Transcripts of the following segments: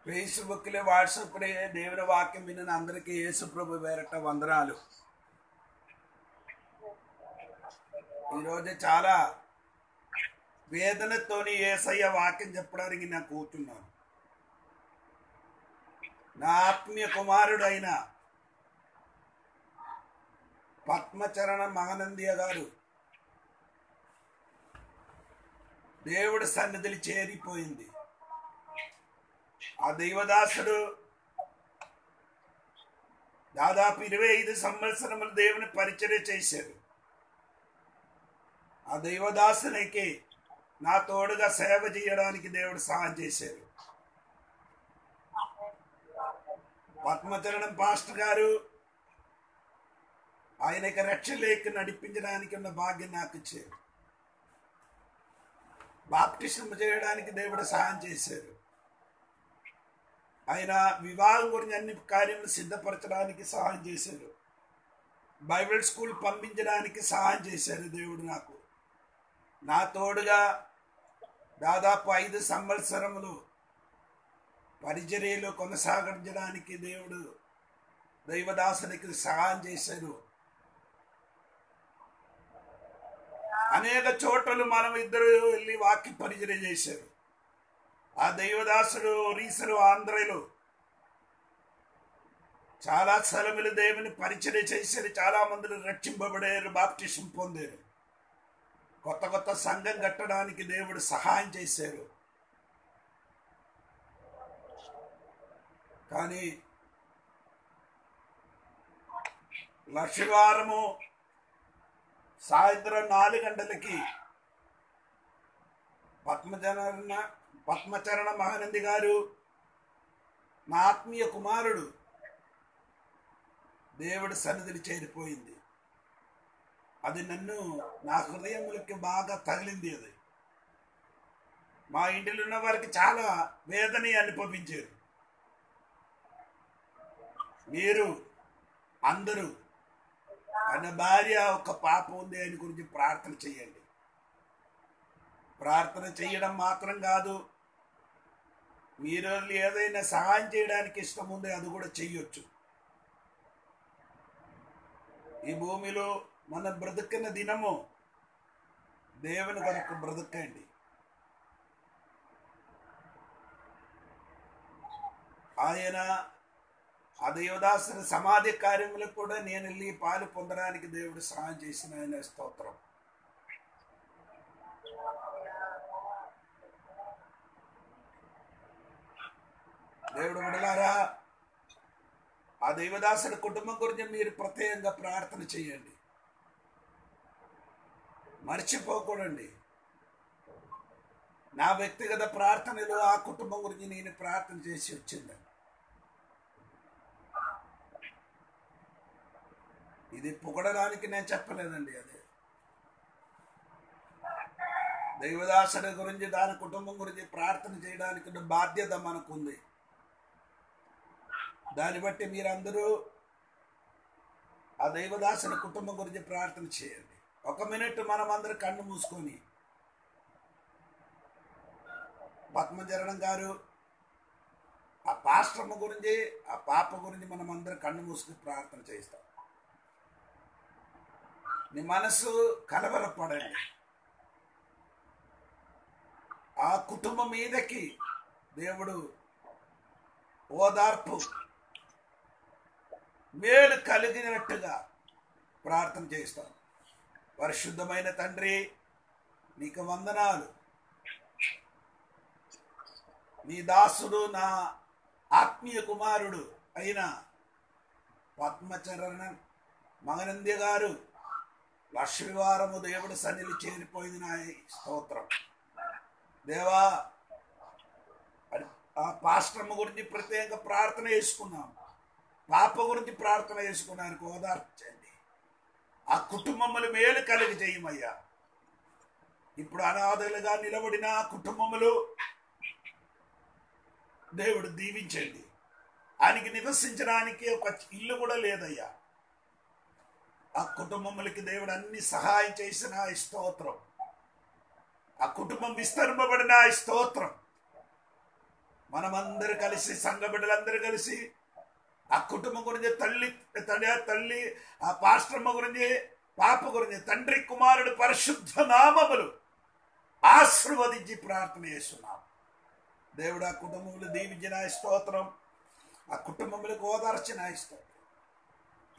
ఫేస్బుక్లో వాట్సాప్లో దేవుని వాక్యం విన్న అందరికీ యేసు ప్రభు పేరట వందనాలు. ఈరోజు చాలా వేదనతోని యేసయ్య వాక్యం చెప్పడానికి నేను కూర్చున్నాను. నా ఆత్మీయ కుమారుడైన పద్మచరణ మహనందియ గారు దేవుడి సన్నిధిని చేరిపోయింది. ఆ దైవదాసుడు దాదాపు 25 సంవత్సరములు దేవుని పరిచర్య చేశారు. ఆ దైవదాసునికి నా తోడుగా సేవ చేయడానికి దేవుడు సహాయం చేశారు. పద్మచరణం పాస్టర్ గారు ఆయనకి రక్షలేకి నడిపించడానికి ఉన్న భాగ్యం నాకు ఇచ్చారు. బాప్టిజం చేయడానికి దేవుడు సహాయం చేశారు. ఆయన వివాహం గురించి అన్ని కార్యములు సిద్ధపరచడానికి సహాయం చేశారు. బైబిల్ స్కూల్ పంపించడానికి సహాయం చేశారు. దేవుడు నాకు నా తోడుగా దాదాపు 5 సంవత్సరములు పరిచర్యలో కొనసాగించడానికి దేవుడు దైవదాసునికి సహాయం చేశారు. అనేక చోట్ల మనం ఇద్దరు వెళ్ళి వాక్య పరిచర్య చేశారు. ఆ దైవదాసుడు రీసలు ఆంధ్రలో చాలా స్థలములు దేవుని పరిచర్య చేశారు. చాలా మందిని రక్షింపబడారు, బాప్టిజం పొందారు. కొత్త కొత్త సంఘం కట్టడానికి దేవుడు సహాయం చేశారు. కానీ లక్షవారము సాయంత్రం 4 గంటలకి పద్మచరణ మహానంది గారు నా ఆత్మీయ కుమారుడు దేవుడి సన్నిధిని చేరిపోయింది. అది నన్ను నా హృదయములకి బాగా తగిలింది. అది మా ఇంటిలో ఉన్న వారికి చాలా వేదన అనుభవించారు. మీరు అందరూ ఆయన భార్య ఒక పాప ఉంది, ఆయన గురించి ప్రార్థన చేయండి. ప్రార్థన చేయడం మాత్రం కాదు, మీరు ఏదైనా సహాయం చేయడానికి ఇష్టం ఉంది అది కూడా చెయ్యొచ్చు. ఈ భూమిలో మన బ్రతుకిన దినము దేవుని కొరకు బ్రతకండి. ఆయన ఆ దేవదాసుని సమాధి కార్యములకు కూడా నేను వెళ్ళి పాలు పొందడానికి దేవుడు సహాయం చేసిన ఆయన స్తోత్రం. దేవుడు విడలారా, ఆ దైవదాసుడి కుటుంబం గురించి మీరు ప్రత్యేకంగా ప్రార్థన చేయండి, మర్చిపోకూడండి. నా వ్యక్తిగత ప్రార్థనలో ఆ కుటుంబం గురించి నేను ప్రార్థన చేసి వచ్చిందండి. ఇది పొగడడానికి నేను చెప్పలేదండి. అదే దైవదాసుడి గురించి దాని కుటుంబం గురించి ప్రార్థన చేయడానికి బాధ్యత మనకుంది. దాన్ని బట్టి మీరందరూ ఆ దైవదాసుని కుటుంబం గురించి ప్రార్థన చేయండి. 1 మినిట్ మనం అందరూ కన్ను మూసుకొని పద్మచరణం గారు ఆ పాస్టర్మ గురించి ఆ పాప గురించి మనం అందరం కన్ను మూసుకొని ప్రార్థన చేస్తాం. మీ మనసు కలవరపడండి. ఆ కుటుంబం మీదకి దేవుడు ఓదార్పు మేలు కలిగినట్టుగా ప్రార్థన చేస్తాం. పరిశుద్ధమైన తండ్రి, నీకు వందనాలు. నీ దాసుడు నా ఆత్మీయ కుమారుడు అయిన పద్మచరణ మహనంది గారు లక్షవారము దేవుడు సన్నిధి చేరిపోయింది. నా స్తోత్రం దేవా. ఆ పాస్టర్మ గురించి ప్రత్యేక ప్రార్థన చేసుకున్నాం, పాప గురించి ప్రార్థన చేసుకున్నానికి ఓదార్చండి. ఆ కుటుంబములు మేలు కలిగి చేయమయ్యా. ఇప్పుడు అనాథలుగా నిలబడిన ఆ కుటుంబములు దేవుడు దీవించండి. ఆయనకి నివసించడానికి ఒక ఇల్లు కూడా లేదయ్యా. ఆ కుటుంబములకి దేవుడు అన్ని సహాయం చేసిన స్తోత్రం. ఆ కుటుంబం విస్తరింపబడిన స్తోత్రం. మనమందరూ కలిసి, సంఘ బిడ్డలందరూ కలిసి ఆ కుటుంబం గురించి, తల్లి ఆ పాస్టర్మ గురించి, పాప గురించి, తండ్రి కుమారుడు పరిశుద్ధ నామములు ఆశీర్వదించి ప్రార్థన చేస్తున్నాం. దేవుడు ఆ కుటుంబములు దీవించిన స్తోత్రం, ఆ కుటుంబములకు ఓదార్చిన స్తోత్రం.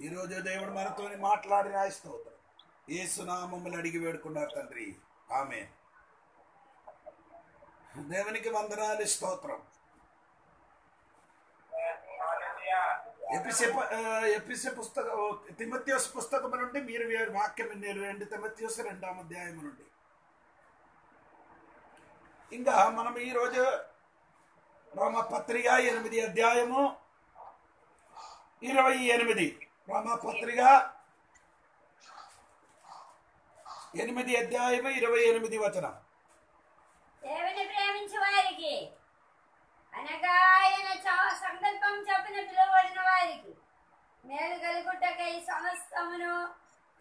ఈరోజు దేవుడు మనతో మాట్లాడిన స్తోత్రం. యేసు నామములు అడిగి వేడుకున్నారు తండ్రి, ఆమేన్. దేవునికి వందనాలు, స్తోత్రం. ఎఫెసీ పుస్తకం, తిమోథెయోస్ పుస్తకం నుండి మీరు వాక్యం విన్నారు. 2 తిమోథెయోస్ 2వ అధ్యాయం నుండి. ఇంకా మనం ఈరోజు రోమపత్రిక 8వ అధ్యాయము 28. రోమపత్రిక 8వ అధ్యాయము 28వ వచనం. దేవుని ప్రేమించు వారికి, అనగా ఆయన సంకల్పం చొప్పున పిలువబడిన వారికి మేలు కలుగుటకై సమస్తమును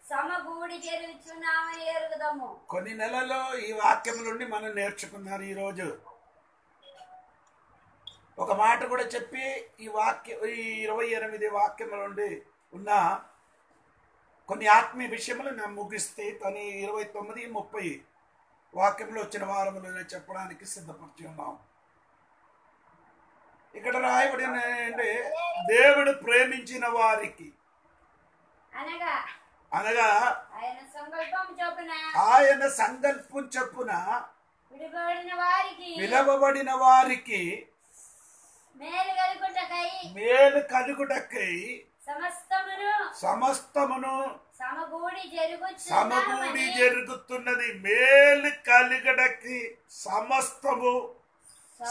సమకూడి జరుగుచున్నామని ఎరుగుదాము. కొన్ని నెలల్లో ఈ వాక్యం నుండి మనం నేర్చుకున్నారు. ఈరోజు ఒక మాట కూడా చెప్పి ఈ 28 వాక్యం నుండి ఉన్న కొన్ని ఆత్మీయ విషయములు నేను ముగిస్తే, కానీ 29, 30 వాక్యంలో వచ్చిన వారములు చెప్పడానికి సిద్ధపరిచి ఉన్నాం. ఇక్కడ రాయబడిన ఏంటంటే, దేవుడు ప్రేమించిన వారికి, అనగా ఆయన సంకల్పం చొప్పున పిలువబడిన వారికి మేలు కలుగుటకై సమస్తమును సమకూడి జరుగుతున్నది. మేలు కలుగుటకి సమస్తము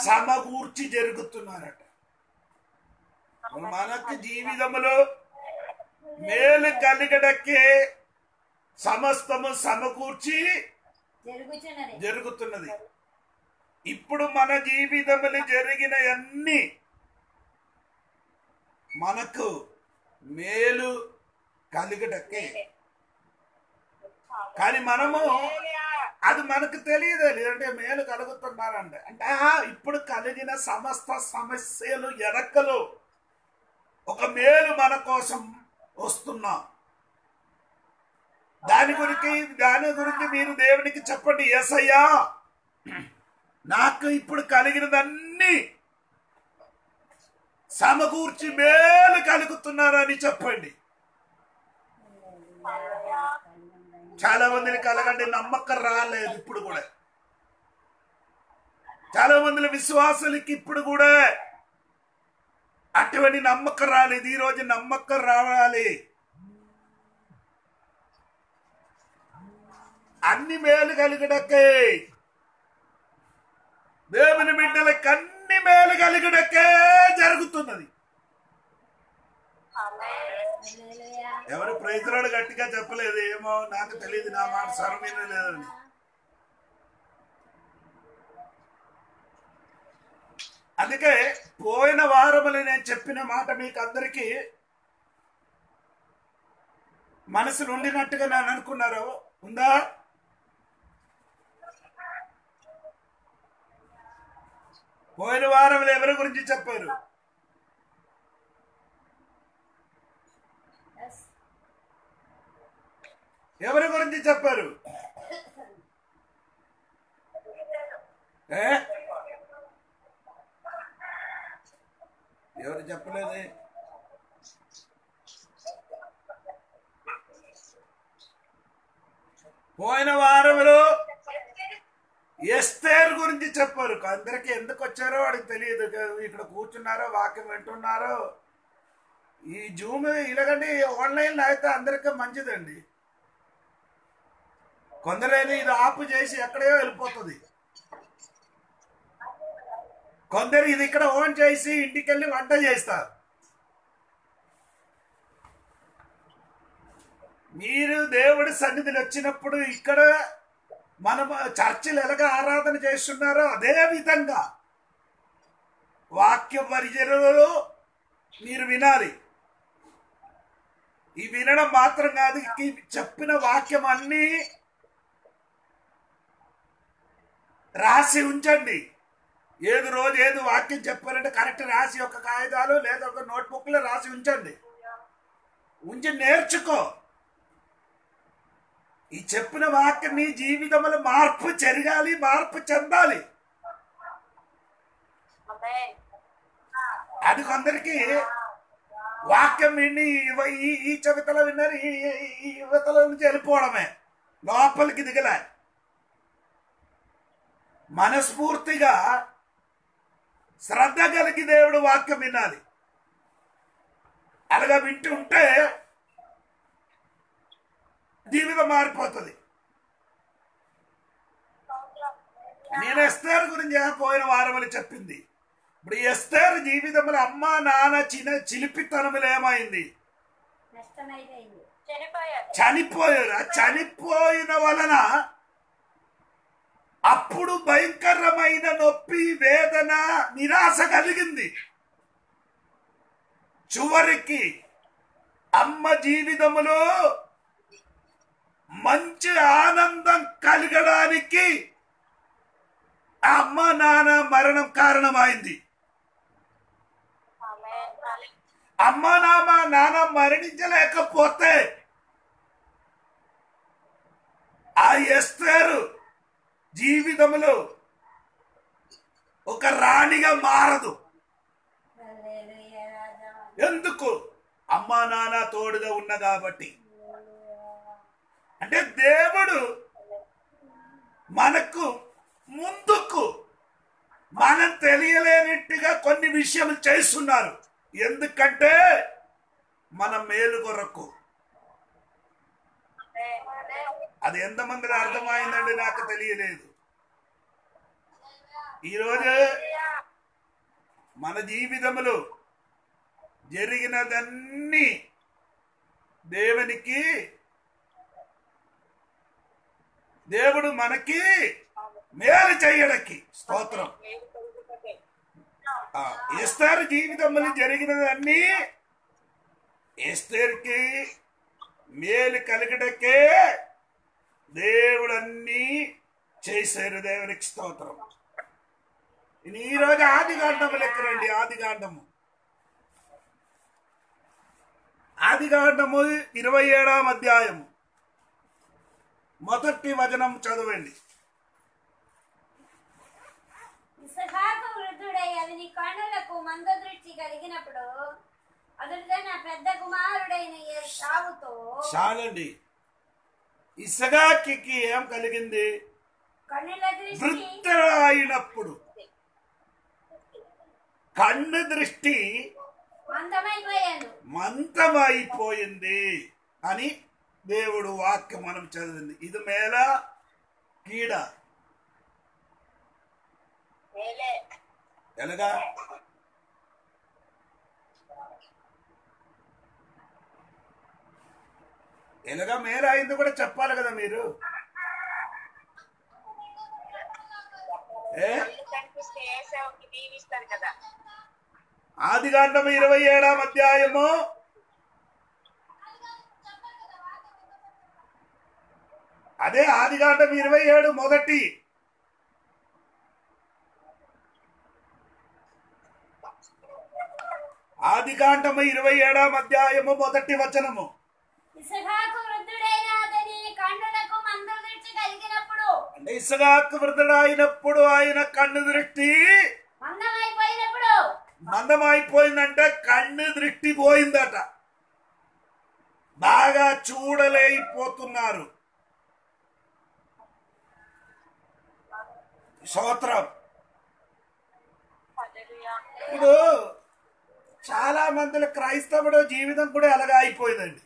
సమకూర్చి జరుగుతున్నారట. మనకు జీవితంలో మేలు కలుగడకే సమస్తము సమకూర్చి జరుగుతున్నది. ఇప్పుడు మన జీవితంలో జరిగిన అన్ని మనకు మేలు కలుగడకే. కానీ మనము అది మనకు తెలియదు. అంటే మేలు కలుగుతున్నారంట అంటే ఇప్పుడు కలిగిన సమస్త సమస్యలు ఎరకలు ఒక మేలు మన కోసం వస్తున్నా. దాని గురించి మీరు దేవునికి చెప్పండి, యేసయ్యా నాకు ఇప్పుడు కలిగినదన్నీ సమకూర్చి మేలు కలుగుతున్నారని చెప్పండి. చాలా మందిని కలగండి, నమ్మకం రాలేదు. ఇప్పుడు కూడా చాలా మంది విశ్వాసులకి ఇప్పుడు కూడా అటువంటి నమ్మకం రాలేదు. ఈరోజు నమ్మకం రావాలి. అన్ని మేలు కలిగడకే, దేవుని బిడ్డలకి అన్ని మేలు కలిగడకే జరుగుతున్నది. ఎవరు ప్రైజ్లాడు గట్టిగా చెప్పలేదు. ఏమో నాకు తెలియదు, నా మాట సరమైన లేదని. అందుకే పోయిన వారములు నేను చెప్పిన మాట మీకు అందరికీ మనసు నుండినట్టుగా నేను అనుకున్నారు ఉందా? పోయిన వారములు ఎవరి గురించి చెప్పారు? ఎవరి గురించి చెప్పారు? ఎవరు చెప్పలేదే? పోయిన వారంలో ఎస్తేర్ గురించి చెప్పారు. అందరికి ఎందుకు వచ్చారో వాడికి తెలియదు. ఇక్కడ కూర్చున్నారో వాక్యం వింటున్నారో. ఈ జూమ్ ఇలాగండి ఆన్లైన్లో అయితే అందరికీ మంచిదండి. కొందరైనా ఇది ఆపు చేసి ఎక్కడో వెళ్ళిపోతుంది. కొందరు ఇది ఇక్కడ ఓన్ చేసి ఇంటికి వెళ్ళి వంట చేస్తారు. మీరు దేవుడి సన్నిధిలో వచ్చినప్పుడు ఇక్కడ మన చర్చిలు ఎలాగ ఆరాధన చేస్తున్నారో అదే విధంగా వాక్య పరిచర్యలో మీరు వినాలి. ఈ వినడం మాత్రం కాదు, చెప్పిన వాక్యం అన్నీ రాసి ఉంచండి. ఏది రోజు ఏది వాక్యం చెప్పారంటే కరెక్ట్ రాసి ఒక కాగితాలు లేదా ఒక నోట్బుక్లో రాసి ఉంచండి. ఉంచి నేర్చుకో. ఈ చెప్పిన వాక్యం నీ జీవితంలో మార్పు జరగాలి, మార్పు చెందాలి. అది కొందరికి వాక్యం విని ఈ చెవితలో విన్నారు, ఈ యువతలో నుంచి వెళ్ళిపోవడమే, లోపలికి దిగలే. మనస్ఫూర్తిగా శ్రద్ధ కలిగి దేవుడు వాక్యం వినాలి. అలాగా వింటూ ఉంటే జీవితం మారిపోతుంది. నేను ఎస్తేర్ గురించి పోయిన వారం అని చెప్పింది. ఇప్పుడు ఎస్తేర్ జీవితంలో అమ్మా నాన్న చిలిపితనములు ఏమైంది? చనిపోయారు. ఆ చనిపోయిన వలన అప్పుడు భయంకరమైన నొప్పి, వేదన, నిరాశ కలిగింది. చివరికి అమ్మ జీవితములో మంచి ఆనందం కలగడానికి ఆ అమ్మ నాన్న మరణం కారణమైంది. అమ్మ నాన్న మరణించలేకపోతే ఆ ఎస్తేరు జీవితంలో ఒక రాణిగా మారదు. ఎందుకు? అమ్మా నాన్న తోడుగా ఉన్న కాబట్టి. అంటే దేవుడు మనకు ముందుకు మనం తెలియలేనట్టుగా కొన్ని విషయాలు చేస్తున్నారు. ఎందుకంటే మన మేలు కొరకు. అది ఎంతమందికి అర్థమైందండి నాకు తెలియలేదు. ఈరోజు మన జీవితంలో జరిగినదన్నీ దేవుడు మనకి మేలు చేయడానికి. స్తోత్రం. ఎస్తేరు జీవితంలో జరిగినదన్నీ ఎస్తేరుకి మేలు కలగడకే దేవుడు అన్నీ చేశారు. దేవునికి స్తోత్రం. ఈరోజు ఆదికాండము లెక్కరండి. ఆదికాండము 27వ అధ్యాయము మొదటి వచనం చదవండి. ఇస్సాకు వృద్ధుడై అతని కన్నులకు మందదృష్టి కలిగినప్పుడు అతడు తన పెద్ద కుమారుడైన ఏశావుతో. చాలండి. ఇస్సాకుకి ఏం కలిగింది? కన్నుల దృష్టి. వృద్ధుడైనప్పుడు కన్ను దృష్టి మందమైపోయింది అని దేవుడు వాక్యం మనం చదివింది. ఇది మేల కీడ? ఎలాగా? ఎలాగా మేల అయింది కూడా చెప్పాలి కదా మీరు. ఆదికాండము 27వ అధ్యాయము అదే ఆదికాండం 27 మొదటి. ఆదికాండము 27వ అధ్యాయము మొదటి వచనము. ఇస్సాకు వృద్ధుడైన అతని కన్నులకు మందదృష్టి కలిగినప్పుడు. అంటే ఇస్సాకు వృద్ధుడైనప్పుడు ఆయన కన్ను దృష్టి మందమైపోయిందంటే కన్ను దృష్టి పోయిందట. బాగా చూడలేకపోతున్నారు. స్తోత్రం. ఇప్పుడు చాలా మంది క్రైస్తవుడు జీవితం కూడా అలాగా అయిపోయిందండి.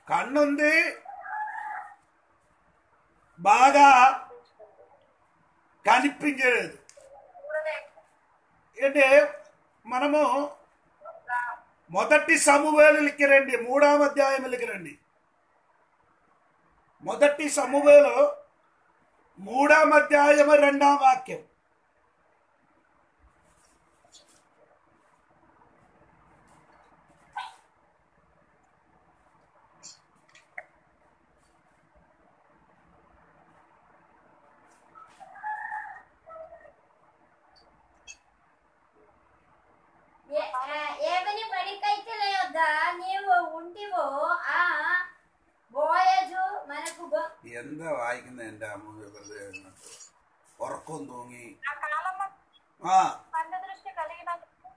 కన్నుంది, బాగా కనిపించలేదు. అంటే మనము మొదటి సమూయేలుకి రండి, 3వ అధ్యాయములకి రండి. మొదటి సమూయేలు 3వ అధ్యాయము 2వ వాక్యం. വായിക്കുന്നത് എൻ്റെ അമ്മ വെറുതെ ഇരുന്നിട്ട് ഉറക്കം തൂങ്ങി. ఆ కాలమందు ఆ అంధదృష్టి కలిగినందుకు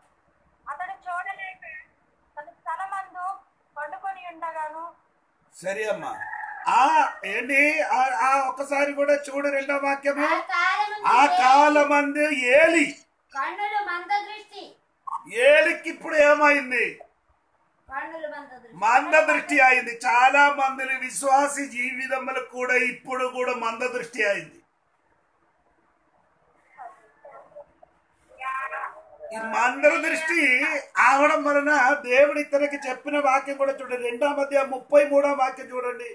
అతడు చూడలేక తన స్థలమందు పండుకొని ఉండగాను. సరే అమ్మా. ఏంటి ఒక్కసారి కూడా చూడు రెండో వాక్యము. ఆ కాలమందు ఏలి కన్నులు మందదృష్టి. ఏలికి ఇప్పుడు ఏమైంది? మందదృష్టి అయింది. చాలా మంది విశ్వాసి జీవితంలో కూడా ఇప్పుడు కూడా మందదృష్టి అయింది. ఈ మందదృష్టి అవడం వలన దేవుడు ఇతనికి చెప్పిన వాక్యం కూడా చూడండి. 2వ అధ్యాయం 33వ వాక్యం చూడండి.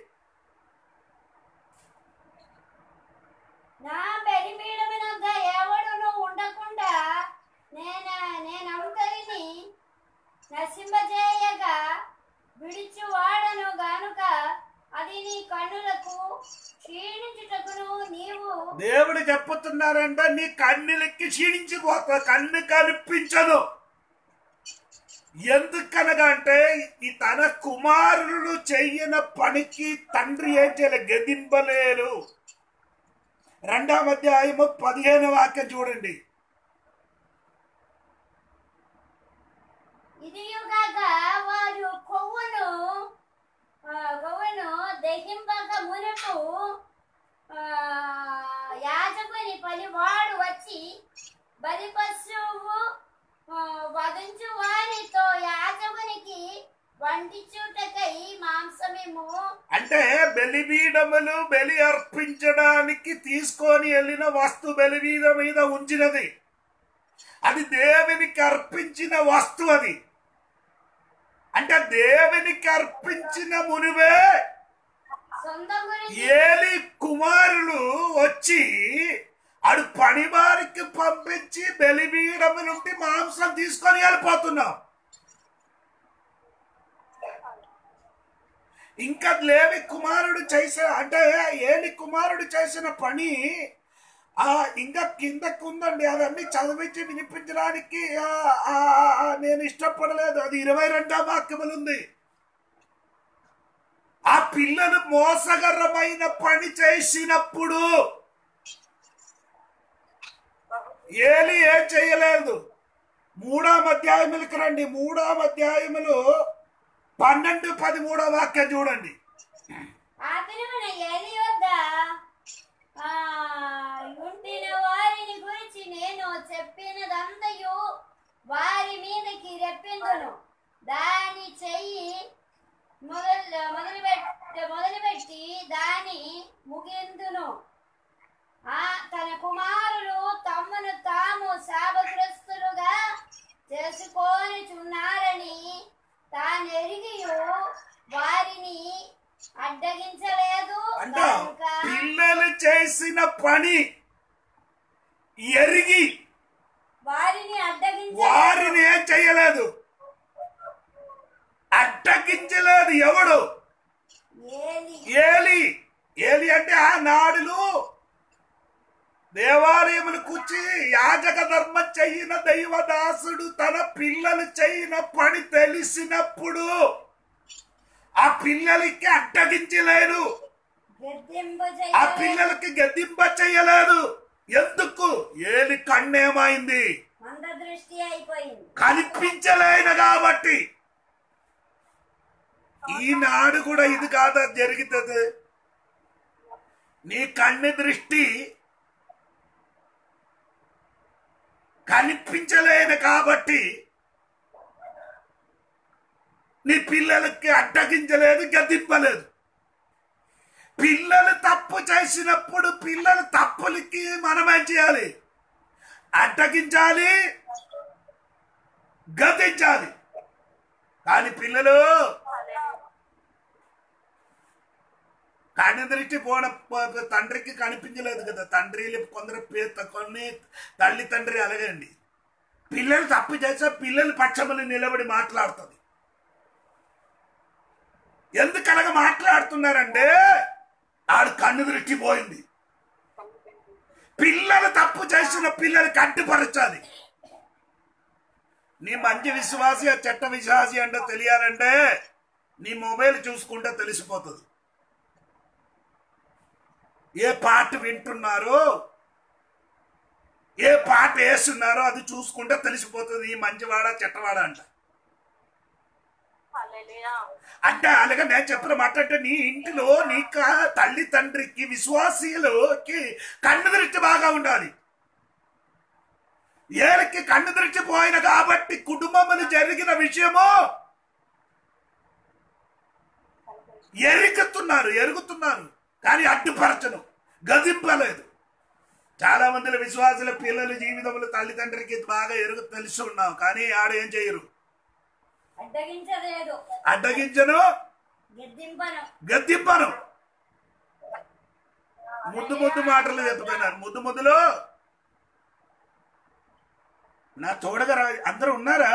నా బలిపీఠమునొద్ద ఎవడును ఉండకుండా నేనందరిని నశింపజేయగా విడిచువాడను గనుక అది నీ కన్నులకు క్షీణించుటకును నీవు. దేవుడు చెప్పుతున్నారంటే నీ కన్నులకి క్షీణించిపోతా, కన్ను కనిపించదు. ఎందుకనగా అంటే ఈ తన కుమారులు చెయ్యన పనికి తండ్రి ఏం చేయలేదు, గదింపలేరు. 2వ అధ్యాయము 15వ వాక్యం చూడండి. ఇదియుగాక వారు కొవ్వును దహింపక మునుపు యాజకుని పనివాడు వచ్చి బలి పశువు వధించు వారితో యాజకునికి వంటించుటకై మాంసమేమో. అంటే బలిపీఠములు బలి అర్పించడానికి తీసుకొని వెళ్ళిన వస్తు బలిపీఠం మీద ఉంచినది. అది దేవునికి అర్పించిన వస్తువు. అది అంటే దేవునికి అర్పించిన మునివే ఏలి కుమారులు వచ్చి అడు పనివారికి పంపించి బలిపీఠము నుండి మాంసం తీసుకొని వెళ్ళిపోతున్నాం. ఇంకా లేవి కుమారుడు చేసిన అంటే ఏలి కుమారుడు చేసిన పని ఇంకా కిందకు ఉందండి. అవన్నీ చదివించి వినిపించడానికి నేను ఇష్టపడలేదు. అది 22వ వాక్యములు ఉంది. ఆ పిల్లలు మోసకరమైన పని చేసినప్పుడు ఏలి ఏం చేయలేదు. 3వ అధ్యాయములకు రండి. 3వ అధ్యాయములు 12-13 వాక్యం చూడండి. ఉంటిన వారిని గురించి నేను చెప్పినదంతయు వారి మీదకి రెప్పిందును. దాని చెయ్యి మొదలుపెట్టి దాని ముగిందును. తన కుమారులు తమను తాము శాపగ్రస్తులుగా చేసుకొని చున్నారని తానెరిగియు వారిని అడ్డగించలేదు. పిల్లలు చేసిన పని ఎరిగి వారిని ఏం చేయలేదు, అడ్డగించలేదు. ఎవడు? ఏలి. ఏలి అంటే ఆ నాడులు దేవాలయములు కూర్చి యాజక ధర్మం చెయ్యిన దైవదాసుడు తన పిల్లలు చెయ్యిన పని తెలిసినప్పుడు ఆ పిల్లలకి అడ్డగించలేదు, ఆ పిల్లలకి గద్దింప చెయ్యలేదు. ఎందుకు? ఏలి కన్నేమైంది? కనిపించలేను కాబట్టి. ఈనాడు కూడా ఇది కాదా జరుగుతుంది? నీ కన్ను దృష్టి కనిపించలేను కాబట్టి నీ పిల్లలకి అడ్డగించలేదు, గద్దింపలేదు. పిల్లలు తప్పు చేసినప్పుడు పిల్లల తప్పులకి మనమేం చేయాలి? అడ్డగించాలి, గద్దించాలి. కానీ పిల్లలు కన్ను దృష్టి తండ్రికి కనిపించలేదు కదా. తండ్రిలు కొన్ని తల్లి తండ్రి అలాగండి. పిల్లలు తప్పు చేస్తే పిల్లలు పక్షములు నిలబడి మాట్లాడుతుంది. ఎందుకు అలాగ మాట్లాడుతున్నారంటే ఆడు కన్ను దృష్టి పోయింది. పిల్లలు తప్పు చేసిన పిల్లలు కట్టుపరచాలి. నీ మంచి విశ్వాసి చెట్ట విశ్వాసి అంటే తెలియాలంటే నీ మొబైల్ చూసుకుంటే తెలిసిపోతుంది. ఏ పాట వింటున్నారో, ఏ పాట వేస్తున్నారో అది చూసుకుంటే తెలిసిపోతుంది ఈ మంచివాడ చెట్టవాడ అంట. హల్లెలూయా. అంటే అలాగే నేను చెప్పిన మాట అంటే నీ ఇంటిలో నీ తల్లి తండ్రికి విశ్వాసీలకి కన్ను దృష్టి బాగా ఉండాలి. ఏళ్ళకి కన్ను దృష్టి పోయిన కాబట్టి కుటుంబములు జరిగిన విషయము ఎరుగుతున్నారు కానీ అడ్డుపరచను, గదింపలేదు. చాలా మంది విశ్వాసుల పిల్లల జీవితంలో తల్లిదండ్రికి బాగా తెలుసు ఉన్నావు, కానీ ఆడ ఏం చేయరు, అడ్డగించను, గద్దింపను. ముద్దు మాటలు చెప్తున్నారు. ముద్దులో నా తోడుగా అందరూ ఉన్నారా?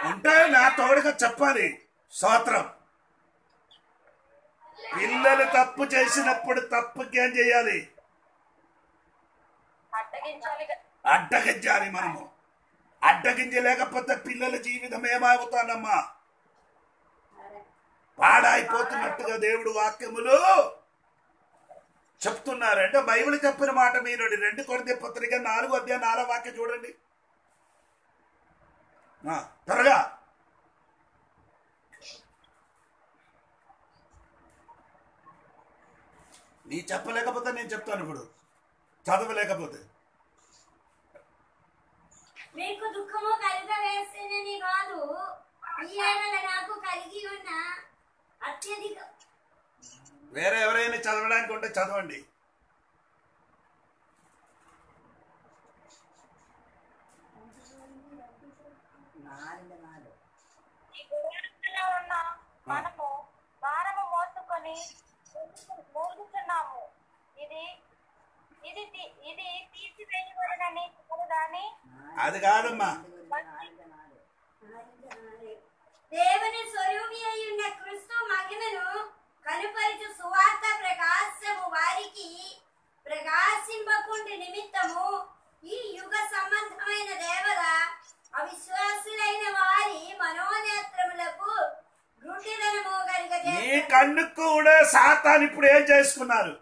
ఉంటే నా తోడుగా చెప్పాలి స్తోత్రం. పిల్లలు తప్పు చేసినప్పుడు తప్పుకి ఏం చేయాలి? అడ్డగించాలి. మనము అడ్డగించలేకపోతే పిల్లల జీవితం ఏమవుతానమ్మా, పాడైపోతున్నట్టుగా దేవుడు వాక్యములు చెప్తున్నారు. అంటే బైబిల్ చెప్పిన మాట మీరు 2 కొరింథీ పత్రిక 4 వాక్యం చూడండి త్వరగా. నీ చెప్పలేకపోతే నేను చెప్తాను. ఇప్పుడు చదవలేకపోతే మీకు దుఃఖము కలుగవేసినని కాదు, ఈ ఏడల నాకు కలిగి ఉన్న అత్యధిక. వేరే ఎవరైనా చదవడానికి ఉంటే చదవండి. మనము భారము మోసుకొని మూలుగుతున్నాము. ఇది ఇది ఇది తీసివేయబడినని కాదని. అది కాదమ్మా, దేవుని స్వరూపి అయి ఉన్న క్రీస్తు మహిమను కనుపరచు సువార్త ప్రకాశము వారికి ప్రకాశింపకుండి నిమిత్తము ఈ యుగ సంబంధమైన దేవత అవిశ్వాసులైన వారి మనోనేత్రములకు గుడ్డిదనము కలుగజేయును. నీ కన్ను కూడా సాతాను ఇప్పుడు ఏం చేసుకున్నారు?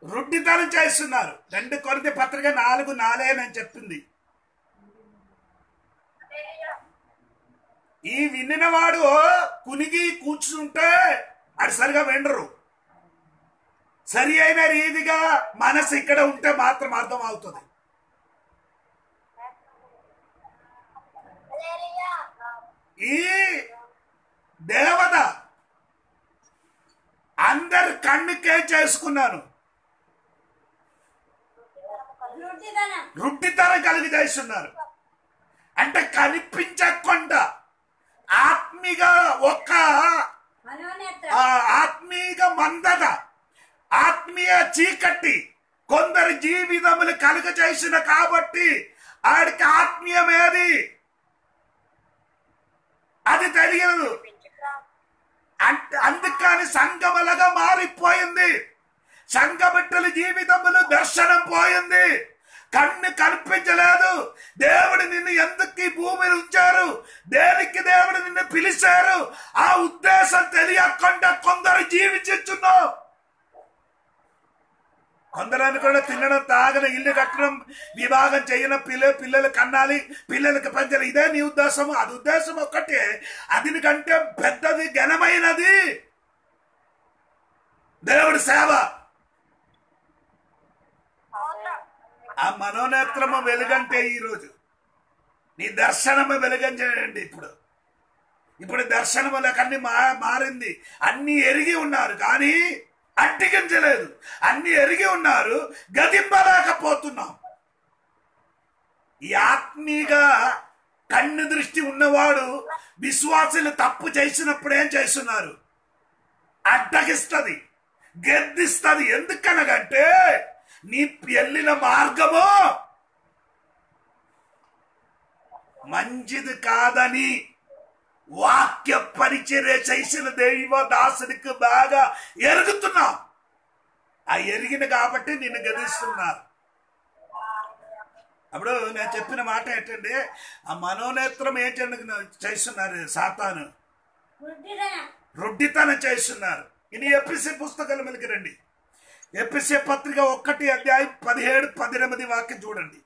రుడ్డితనం చేస్తున్నారు. 2 కొరింథీ పత్రిక 4:4 నేను చెప్పింది. ఈ విన్నవాడు కునిగి కూర్చుంటే అది సరిగా వినరు. సరి అయిన రీతిగా మనసు ఇక్కడ ఉంటే మాత్రం అర్థం అవుతుంది. ఈ దేవత అందరు కన్నుకే చేసుకున్నాను, రుడ్డితనం కలిగి చేస్తున్నారు. అంటే కనిపించకుండా ఆత్మీయ మందత, ఆత్మీయ చీకటి కొందరు జీవితములు కలుగ చేసిన కాబట్టి ఆడికి ఆత్మీయమేది అది తెలియదు. అందుకని సంఘములుగా మారిపోయింది. సంఘ బిడ్డల జీవితములు దర్శనం పోయింది. కన్ను కనిపించలేదు. దేవుడు నిన్ను ఎందుకు ఈ భూమిని ఉంచారు, దేనికి దేవుడు నిన్ను పిలిచారు, ఆ ఉద్దేశం తెలియకుండా కొందరు జీవించున్నావు. కొందరు అనుకున్న తినడం, తాగడం, ఇల్లు కట్టడం, వివాహం చేయడం, పిల్లలు కన్నాలి, పిల్లలకి పెంచాలి, ఇదే నీ ఉద్దేశము. అది ఉద్దేశం ఒక్కటే. అది కంటే పెద్దది, ఘనమైనది దేవుడి సేవ. ఆ మనోనేత్రము వెలుగంటే ఈరోజు నీ దర్శనము వెలుగంచేయండి. ఇప్పుడు దర్శనములకు అన్ని మారింది. అన్ని ఎరిగి ఉన్నారు కానీ అడ్డిగించలేదు. అన్ని ఎరిగి ఉన్నారు, గదింపలేకపోతున్నాం. ఈ ఆత్మీయ కన్ను దృష్టి ఉన్నవాడు విశ్వాసులు తప్పు చేసినప్పుడు ఏం చేస్తున్నారు? అడ్డగిస్తుంది, గద్దిస్తుంది. ఎందుకనగంటే నీ వెళ్ళిన మార్గము మంచిది కాదని వాక్య పరిచర్య చేసిన దైవ దాసునికి బాగా ఎరుగుతున్నాం. ఆ ఎరిగిన కాబట్టి నిన్ను గదిస్తున్నారు. అప్పుడు నేను చెప్పిన మాట ఏంటంటే, ఆ మనోనేత్రం ఏంటంటే చేస్తున్నారు సాతాను. గుడ్డిదనం రొడ్డితనం చేస్తున్నారు. ఇది ఎఫెసీ పుస్తకాలకి రండి. ఎఫెసీ పత్రిక 1:17-18 వాక్యం చూడండి.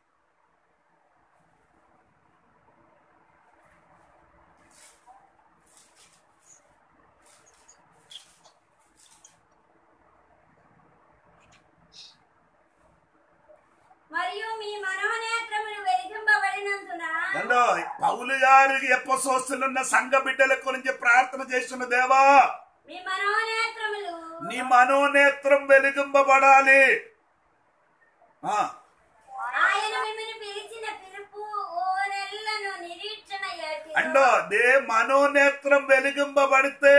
మరియు మీ మనోనేత్రములు వెలిగింపబడినందున రెండో పౌలు గారికి ఎప్పసోస్తులున్న సంఘ బిడ్డల గురించి ప్రార్థన చేస్తున్న దేవా, మీ మనోనేత్రములు నీ మనోనేత్రం వెలిగింపబడాలి. ఆయన మిమ్మల్ని పిలిచిన పిలుపు ఓ నెలను నిరీక్షణ అండో మనోనేత్రం వెలిగింపబడితే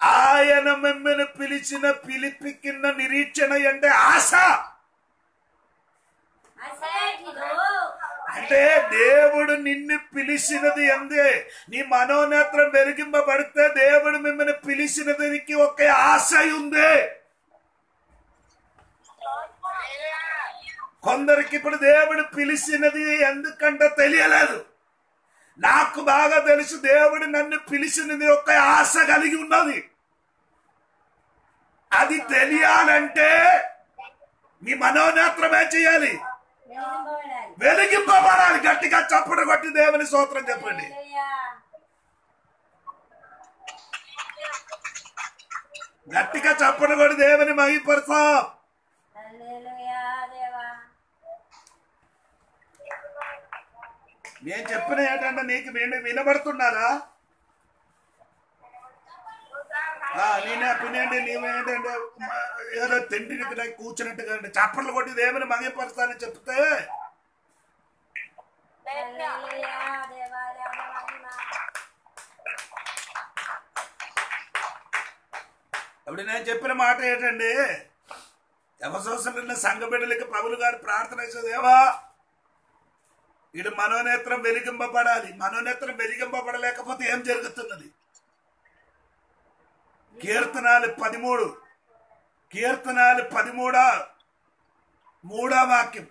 ఆయన మిమ్మల్ని పిలిచిన పిలిపికిన్న నిరీక్షణ అంటే ఆశ. అంటే దేవుడు నిన్ను పిలిచినది అందే. నీ మనోనేత్రం వెలిగింపబడితే దేవుడు మిమ్మల్ని పిలిచినదికి ఒక ఆశ ఉంది. కొందరికి ఇప్పుడు దేవుడు పిలిచినది ఎందుకంటే తెలియలేదు. నాకు బాగా తెలుసు దేవుడు నన్ను పిలిచినది ఒక ఆశ కలిగి ఉన్నది. అది తెలియాలంటే మీ మనోనేత్రం ఏం చేయాలి? వెలిగింపబడాలి. గట్టిగా చప్పుడు కొట్టి దేవుని స్తోత్రం చెప్పండి. గట్టిగా చప్పుడు కొట్టి దేవుని మహిమపరచాం. నేను చెప్పిన ఏంటంటే నీకు వినబడుతున్నారా? నేనే పినండి, నీవేంటంటే ఏదో తిండికి కూర్చున్నట్టుగా చప్పట్లు కొట్టి దేవుని మహిమపరచాలని చెప్తే అప్పుడు నేను చెప్పిన మాట ఏంటండి, ఎఫెసీయుల సంఘ బిడ్డలకి పౌలు గారు ప్రార్థన చేసేదేవా, ఇటు మనోనేత్రం వెలిగింపబడాలి. మనోనేత్రం వెలిగింపబడలేకపోతే ఏం జరుగుతున్నది? కీర్తనాలు 13 వాక్యం.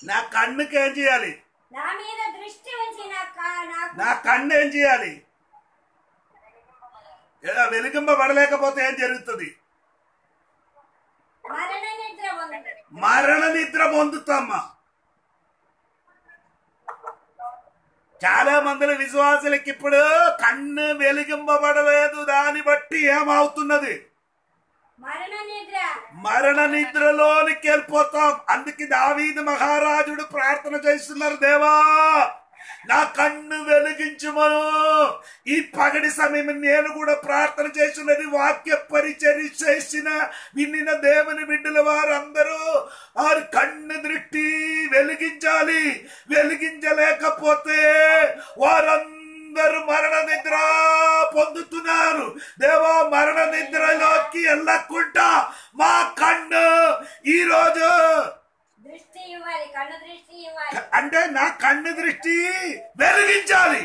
నా కన్నుకి ఏం చేయాలి? నా మీద దృష్టి ఉంచి నా కన్ను ఏం చేయాలి? వెలిగింపబడలేకపోతే ఏం జరుగుతుంది? మరణ నిద్ర పొందుతామ్మా. చాలా మంది విశ్వాసులకి ఇప్పుడు కన్ను వెలిగింపబడలేదు. దాన్ని బట్టి ఏమవుతున్నది? మరణ నిద్రలోనికి వెళ్ళిపోతాం. అందుకే దావీదు మహారాజుడు ప్రార్థన చేస్తున్నారు, దేవా నా కన్ను వెలిగించుమను. ఈ పగడి సమయం నేను కూడా ప్రార్థన చేస్తున్నది. వాక్య పరిచర్య చేసిన వినిన దేవుని బిడ్డల వారందరూ వారి కన్ను దృష్టి వెలిగించాలి. వెలిగించలేకపోతే వారందరూ మరణ నిద్ర పొందుతున్నారు. దేవా మరణ నిద్రలోకి వెళ్ళకుండా మా కన్ను ఈరోజు అంటే నా కన్ను దృష్టి వెలిగించాలి.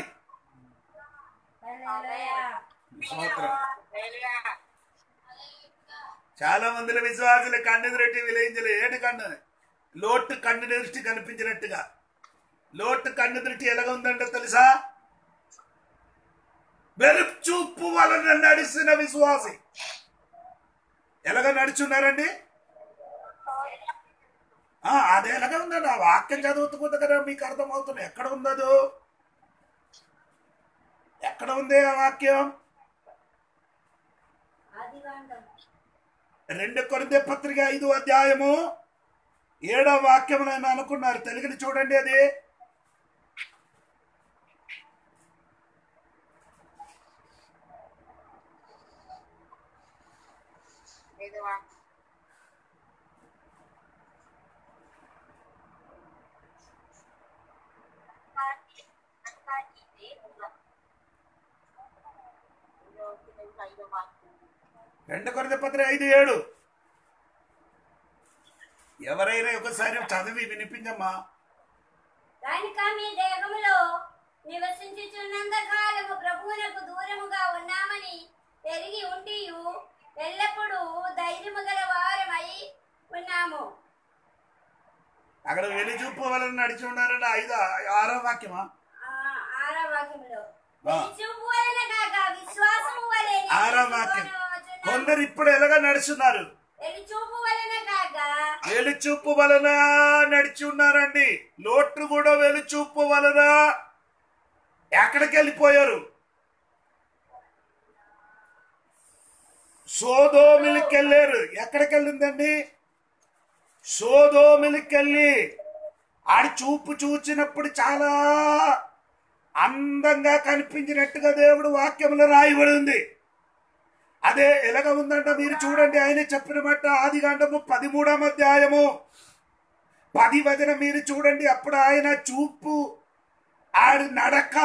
చాలా మంది విశ్వాసులు కన్ను దృష్టి వెలిగించలే. ఏంటి కన్ను? లోటు కన్ను దృష్టి కనిపించినట్టుగా. లోటు కన్ను దృష్టి ఎలాగ ఉందంటే తెలుసా? వెలుపు చూపు వలన నడిచిన విశ్వాసి ఎలాగ నడుచున్నారండి? అది ఎలాగ ఉందండి? ఆ వాక్యం చదువుతుకుంటే కదా మీకు అర్థమవుతుంది. ఎక్కడ ఉందదు? ఎక్కడ ఉంది ఆ వాక్యం? 2 కొరింథీ పత్రిక 5వ అధ్యాయము 7వ వాక్యం అని అనుకున్నారు. తెలుగుని చూడండి. అది 2 కొరింథీ పత్రిక 5:7. ఎవరైనా ఒకసారి చదివి వినిపించమ్మా. కనుక మీ దేహములో నివసించుచున్నంత కాలము ప్రభువునకు దూరముగా ఉన్నామని ఎరిగి ఉండియు ఎల్లప్పుడూ ధైర్యము గల వారమై ఉన్నాము. అక్కడ వెలిచూపు వలన నడిచి ఉన్నారంటే 6వ వాక్యమా? 6వ వాక్యములో వెలిచూపు వలన కాక విశ్వాసము వలె 6వ వాక్యం. కొందరు ఇప్పుడు ఎలాగా నడుస్తున్నారు? వెలిచూపు వలన కాక వెలుచూపు వలన నడిచి ఉన్నారండి. లోటు కూడా వెలుచూపు వలన ఎక్కడికి వెళ్ళిపోయారు? సోదోమిలికి వెళ్ళారు. ఎక్కడికి వెళ్ళిందండి? సోదోమిలికి వెళ్ళి ఆడి చూపు చూచినప్పుడు చాలా అందంగా కనిపించినట్టుగా దేవుడు వాక్యంలో రాయబడి ఉంది. అదే ఎలాగ ఉందంట మీరు చూడండి. ఆయన చెప్పిన మాట ఆదికాండము 13వ అధ్యాయము 10 వచనం మీరు చూడండి. అప్పుడు ఆయన చూపు, ఆడి నడక,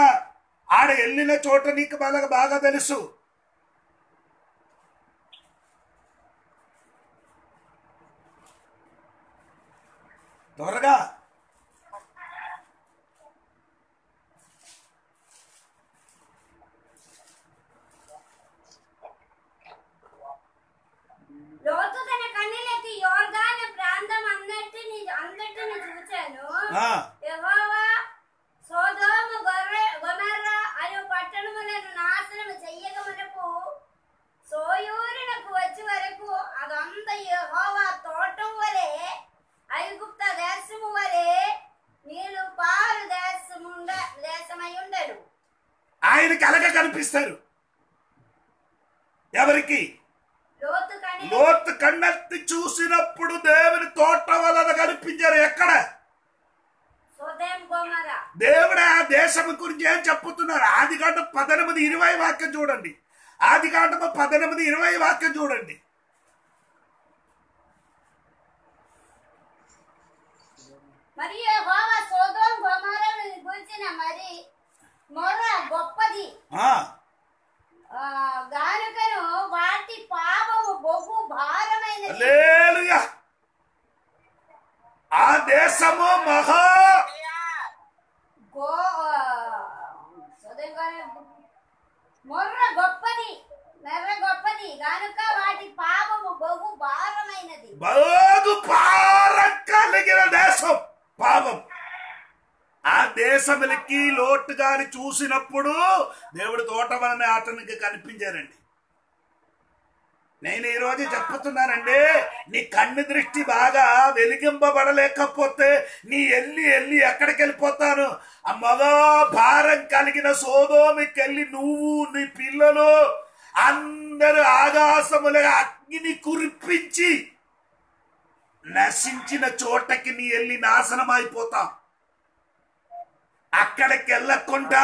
ఆడ వెళ్ళిన చోట నీకు బాగా తెలుసు. త్వరగా లోతు తన కన్నులెత్తి యోర్దాను ప్రాంతం అంతటిని చూచాను. యెహోవా సొదొమ గొమొర్రా అను పట్టణములను నాశనము చెయ్యక మునుపు సోయూరునకు వచ్చి వరకు అదంతా యెహోవా తోటం వలె ఐగుప్త దేశము వలె నీళ్లు పారు దేశమై ఉండను. ఆయనకి అలాగే కనిపిస్తారు. ఎవరికి? లోతు కన్నెత్తి చూసినప్పుడు దేవుని తోట వలన కనిపించారు. ఎక్కడ? దేవుడు ఆ దేశం గురించి ఏం చెప్పుతున్నారు? ఆదికాండం 18:20 వాక్యం చూడండి. ఆదికాండం 18:20 వాక్యం చూడండి. మరియు యెహోవా సొదొమ గొమొర్రాను గురించిన మరి మొర్ర గొప్పది గానుకను వాటి పాపము బహు భారమైనది. హల్లెలూయా. ఆ దేశము మహా మొర్ర గొప్పది గానుక వాటి పాపము బహు భారమైనది. బహు భారం కలిగిన దేశం పాపం. ఆ దేశములకి లోటు గాని చూసినప్పుడు దేవుడు తోట వలన అతనికి కనిపించారండి. నేను ఈరోజు చెప్పుతున్నానండి, నీ కన్ను దృష్టి బాగా వెలిగింపబడలేకపోతే నీ వెళ్ళి ఎక్కడికి వెళ్ళిపోతాను? ఆ మగ భారం కలిగిన సోదోమికి వెళ్ళి నువ్వు నీ పిల్లలు అందరూ ఆకాశములుగా అగ్ని కురిపించి నశించిన చోటకి నీ వెళ్ళి నాశనం అయిపోతాం. అక్కడికి వెళ్ళకుండా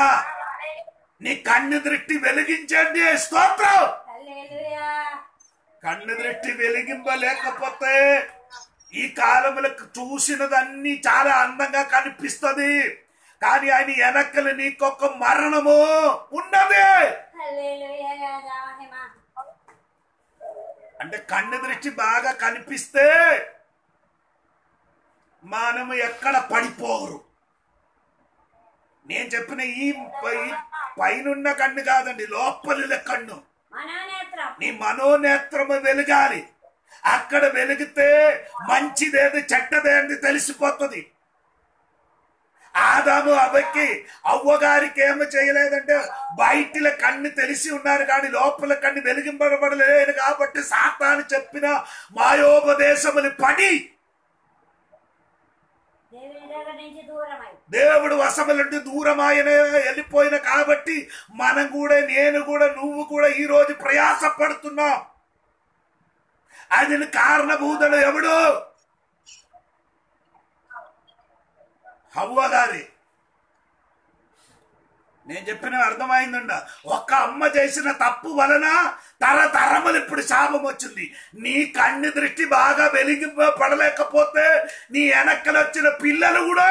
నీ కన్ను దృష్టి వెలిగించండి. స్తోత్రం. కన్ను దృష్టి వెలిగింపలేకపోతే ఈ కాలంలో చూసినదన్నీ చాలా అందంగా కనిపిస్తుంది, కానీ ఆయన వెనకలు నీకొక మరణము ఉన్నది. అంటే కన్ను దృష్టి బాగా కనిపిస్తే మనము ఎక్కడ పడిపోరు. నేను చెప్పిన ఈ పైనున్న కన్ను కాదండి, లోపలిన కన్ను. నీ మనోనేత్రము వెలగాలి. అక్కడ వెలిగితే మంచిదేది చెడ్డదేది తెలిసిపోతుంది. ఆదాము అవ్వకి అవ్వగారికి ఏమో చేయలేదంటే బయటిల కన్ను తెలిసి ఉన్నారు కానీ లోపల కన్ను వెలిగింపబడలేదు. కాబట్టి సాతాను చెప్పిన మాయోపదేశములు పడి దేవుడు వశము నుండి దూరమాయనే వెళ్ళిపోయిన. కాబట్టి మనం కూడా, నేను కూడా, నువ్వు కూడా ఈ రోజు ప్రయాసపడుతున్నాం. అది కారణభూతుడు ఎవడు? హవ్వ గారి. నేను చెప్పిన అర్థమైందండ. ఒక్క అమ్మ చేసిన తప్పు వలన తరతరములు ఇప్పుడు శాపం వచ్చింది. నీ కన్ను దృష్టి బాగా వెలిగింపబడలేకపోతే నీ వెనక్కలు వచ్చిన పిల్లలు కూడా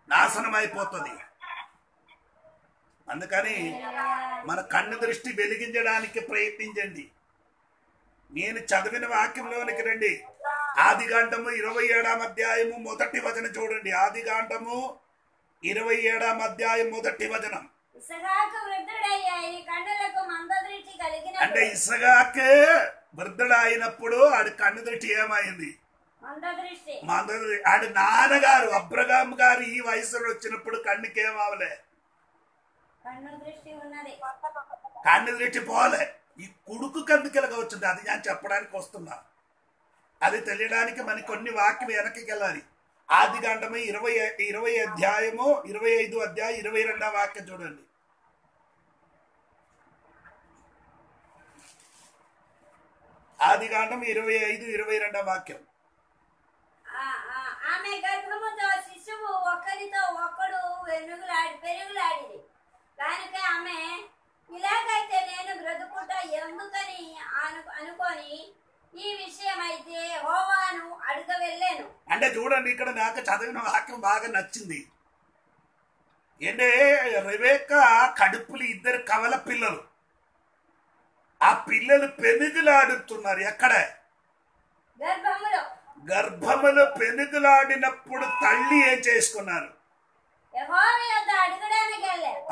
నాశనం అయిపోతుంది. అందుకని మన కన్ను దృష్టి వెలిగించడానికి ప్రయత్నించండి. నేను చదివిన వాక్యంలోనికి రండి. ఆదికాండము 27వ అధ్యాయము 1వ వచనం చూడండి. ఆదికాండము 27వ అధ్యాయం 1వ వచనం. ఇస్సాకు వృద్ధుడయ్యాయి కన్నులకు మందదృష్టి కలిగినప్పుడు. అంటే ఇస్సాకు వృద్ధుడైనప్పుడు ఆడి కన్ను దృష్టి ఏమైంది? మందదృష్టి. ఆడి నాన్నగారు అబ్రహాం గారు ఈ వయసులో వచ్చినప్పుడు కన్నుకి ఏమవలే, కన్ను దృష్టి ఉన్నది, కన్ను దృష్టి పోలే. ఈ కొడుకు కందుకెలగా వచ్చింది. అది నేను చెప్పడానికి వస్తున్నా. అది తెలియడానికి మనకి కొన్ని వాక్యం వెనక్కి వెళ్ళాలి. ఆదికాండము 20 అధ్యాయము 25 అధ్యాయం 22వ వాక్యం చూడండి. ఆదికాండం 25:22 వాక్యం. ఆమె గర్భముతో శిశువు ఒకరితో ఒకడు పెరుగులాడిది కనుక ఆమె ఇలాగైతే నేను బ్రతుకుట ఎందుకని అనుకొని ఈ విషయం అయితే యెహోవాను అడుగ వెళ్ళాను. అంటే చూడండి, ఇక్కడ నాకు చదివిన వాక్యం బాగా నచ్చింది. అంటే రెబెక్కా కడుపులు 2 కవల పిల్లలు. ఆ పిల్లలు పెనుగులాడుతున్నారు. ఎక్కడ? గర్భములో పెనుగులాడినప్పుడు తల్లి ఏం చేసుకున్నారు?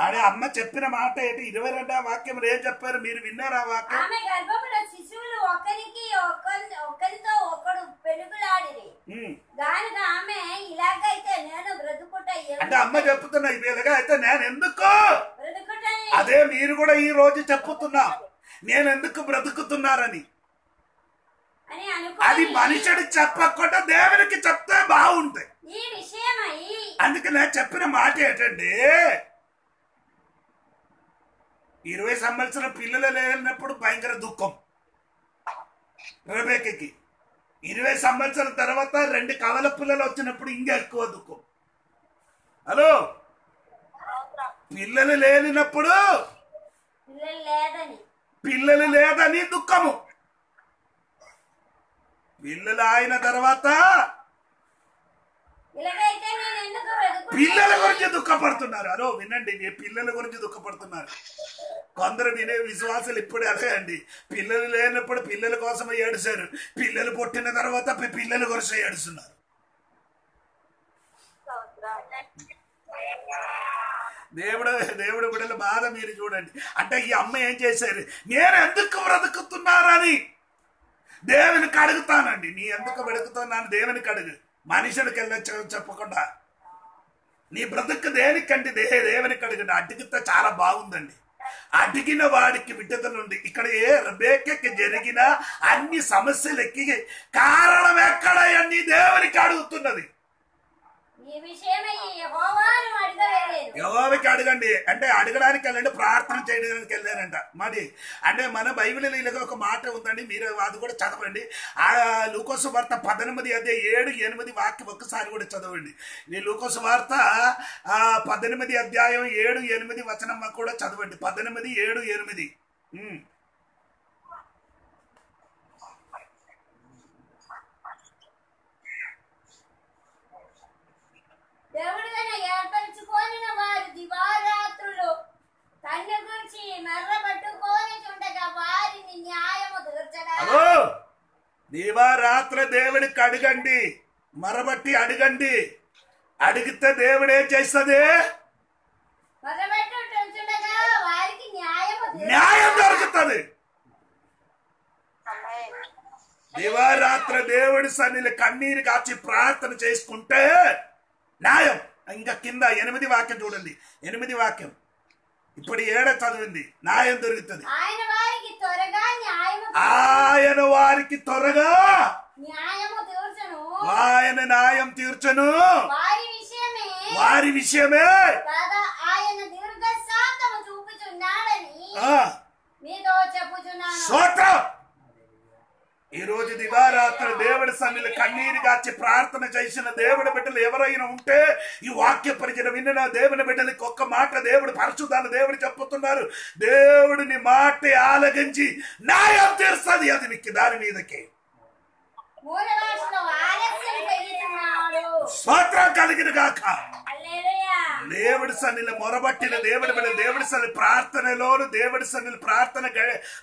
అదే అమ్మ చెప్పిన మాట ఏంటి? 22వ వాక్యం ఏం చెప్పారు? మీరు విన్నారా వాక్యం? శిశువులు ఒకరితో ఒకడు పెనుగులాడిరి గానుక ఆమె ఇలాగైతే నేను బ్రతుకుట అంటే అమ్మ చెప్తున్నా ఇలాగా అయితే నేను ఎందుకు బ్రతుకుటని. అదే మీరు కూడా ఈ రోజు చెప్పుతున్నా నేను ఎందుకు బ్రతుకుతున్నారని. అది మనుషుడు చెప్పకుండా దేవునికి చెప్తే బాగుంటాయి. ఈ విషయమై అందుకే నేను చెప్పిన మాట ఏంటంటే 20 సంవత్సరాల పిల్లలు లేనప్పుడు భయంకర దుఃఖం రెబెక్కకి. 20 సంవత్సరాల తర్వాత 2 కవల పిల్లలు వచ్చినప్పుడు ఇంకా ఎక్కువ దుఃఖం. హలో, పిల్లలు లేనప్పుడు పిల్లలు లేదని దుఃఖము. పిల్లలు అయిన తర్వాత పిల్లల గురించి దుఃఖపడుతున్నారు. అలో వినండి, పిల్లల గురించి దుఃఖపడుతున్నారు. కొందరు వినే విశ్వాసాలు ఇప్పుడు అదే అండి. పిల్లలు లేనప్పుడు పిల్లల కోసం ఏడుశారు, పిల్లలు పుట్టిన తర్వాత పిల్లల కోసం ఏడుస్తున్నారు. దేవుడు బిడ్డల బాధ మీరు చూడండి. అంటే ఈ అమ్మ ఏం చేశారు? నేను ఎందుకు బ్రతుకుతున్నారని దేవునికి అడుగుతానండి. నీ ఎందుకు బ్రతుకుతున్నాను దేవునికి అడుగు, మనుషులకి చెప్పకుండా. నీ బ్రతుకు దేనికంటే దేవునికి అడుగుండి. అడిగితే చాలా బాగుందండి. అడిగిన వాడికి విడుదలుంది. ఇక్కడ రెబెక్కకి జరిగిన అన్ని సమస్యలకి కారణం ఎక్కడ అని దేవునికి అడుగుతున్నది. యెహోవాకి అడగండి అంటే అడగడానికి వెళ్ళండి, ప్రార్థన చేయడానికి వెళ్ళారంట. మరి అంటే మన బైబిల్లో ఇలాగ ఒక మాట ఉందండి, మీరు అది కూడా చదవండి. ఆ లూకోసు వార్త 18 అదే 7-8 వాక్యం ఒక్కసారి కూడా చదవండి. ఈ లూకోసు వార్త 18 అధ్యాయం 7-8 వచనం కూడా చదవండి. 18:7-8. దేవుడు ఏర్పరచుకొని వారి దివారాత్రులు కన్ను గురించి మెర్ర పట్టుకొని చుండగా వారిని న్యాయము తీర్చడానికి. దివారాత్రి దేవుడికి అడగండి, మరబట్టి అడగండి. అడిగితే దేవుడు ఏం చేస్తుంది? వారికి న్యాయం దొరుకుతుంది. దివారాత్రి దేవుడి సన్నిధిలో కన్నీరు కాచి ప్రార్థన చేసుకుంటే న్యాయం. ఇంకా కింద 8 వాక్యం చూడండి. 8 వాక్యం ఇప్పుడు 7 చదివింది. న్యాయం దొరుకుతుంది. ఆయన వారికి త్వరగా ఆయన న్యాయం తీర్చను. వారి విషయమే ఆయన దీర్ఘశాంతము చూపుచున్నాడని మీతో చెప్పుచున్నాను. స్తోత్రం. ఈ రోజు దివారాత్రి దేవుడి సన్నిధిలో కన్నీరు కాచి ప్రార్థన చేసిన దేవుడి బిడ్డలు ఎవరైనా ఉంటే ఈ వాక్య పరిచయం విన్న దేవుని బిడ్డలకి ఒక్క మాట దేవుడు పరిశుద్ధాన్ని దేవుడు చెప్పుతున్నారు. దేవుడిని మాట ఆలగించి న్యాయం తీరుస్తుంది. అది నీకు దాని మీదకి స్తోత్రం కలిగిన గాక. హల్లెలూయా. దేవుడి సన్నిధిలో మొరబట్టిన దేవుడి బిడ్డలు దేవుడి సన్నిధి ప్రార్థనలోను దేవుడి సన్నిధిలో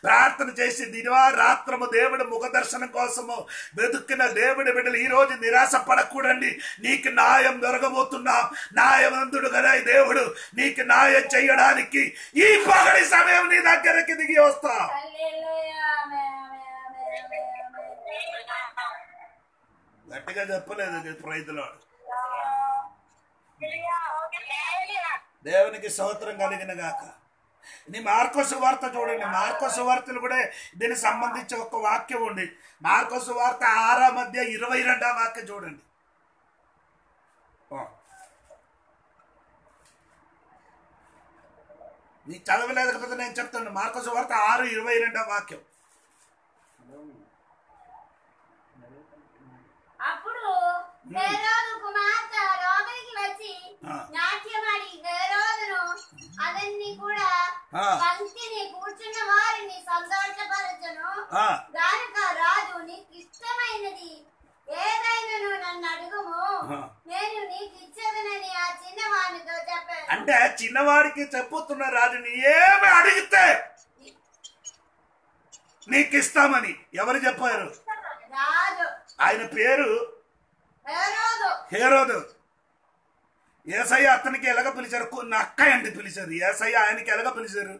ప్రార్థన చేసి దివారాత్రము దేవుడి ముఖ దర్శనం కోసము వెతుక్కిన దేవుడి బిడ్డలు ఈ రోజు నిరాశ పడకూడండి. నీకు న్యాయం దొరకబోతున్నాం. న్యాయవంతుడు కదా ఈ దేవుడు. నీకు న్యాయం చేయడానికి ఈ పగడి సమయం నీ దగ్గరికి దిగి వస్తా. హల్లెలూయా. ఆమేన్, ఆమేన్, ఆమేన్, ఆమేన్, ఆమేన్. గట్టిగా చెప్పలేదు ప్రైతులో. దేవునికి స్తోత్రం కలిగిన గాక. నీ మార్కోసు వార్త చూడండి. మార్కోసు వార్తలు కూడా దీనికి సంబంధించి ఒక వాక్యం ఉంది. మార్కోసు వార్త 6:22 వాక్యం చూడండి. నీకు చదవలేకపోతే నేను చెప్తాను. మార్కోసు వార్త 6:22 వాక్యం. అప్పుడు హేరోదు కుమార్తె లోపలికి వచ్చి నాట్యమాడి హేరోదును అతన్ని కూడా పంక్తిని కూర్చున్న వారిని సంతోషపరచును గానుక రాజు నీకు ఇష్టమైనది ఏదైనాను నన్ను అడుగుము, నేను నీకు ఇచ్చేదనని ఆ చిన్నవాడితో చెప్పాను. అంటే చిన్నవాడికి చెప్పుతున్న రాజుని ఏమి అడిగితే నీకు ఇస్తామని ఎవరు చెప్పారు? రాజు. ఆయన పేరు హేరోదు. యేసయ్య అతనికి ఎలాగ పిలిచారు? నక్కయ్య అంటే పిలిచారు. యేసయ్య ఆయనకి ఎలాగ పిలిచారు?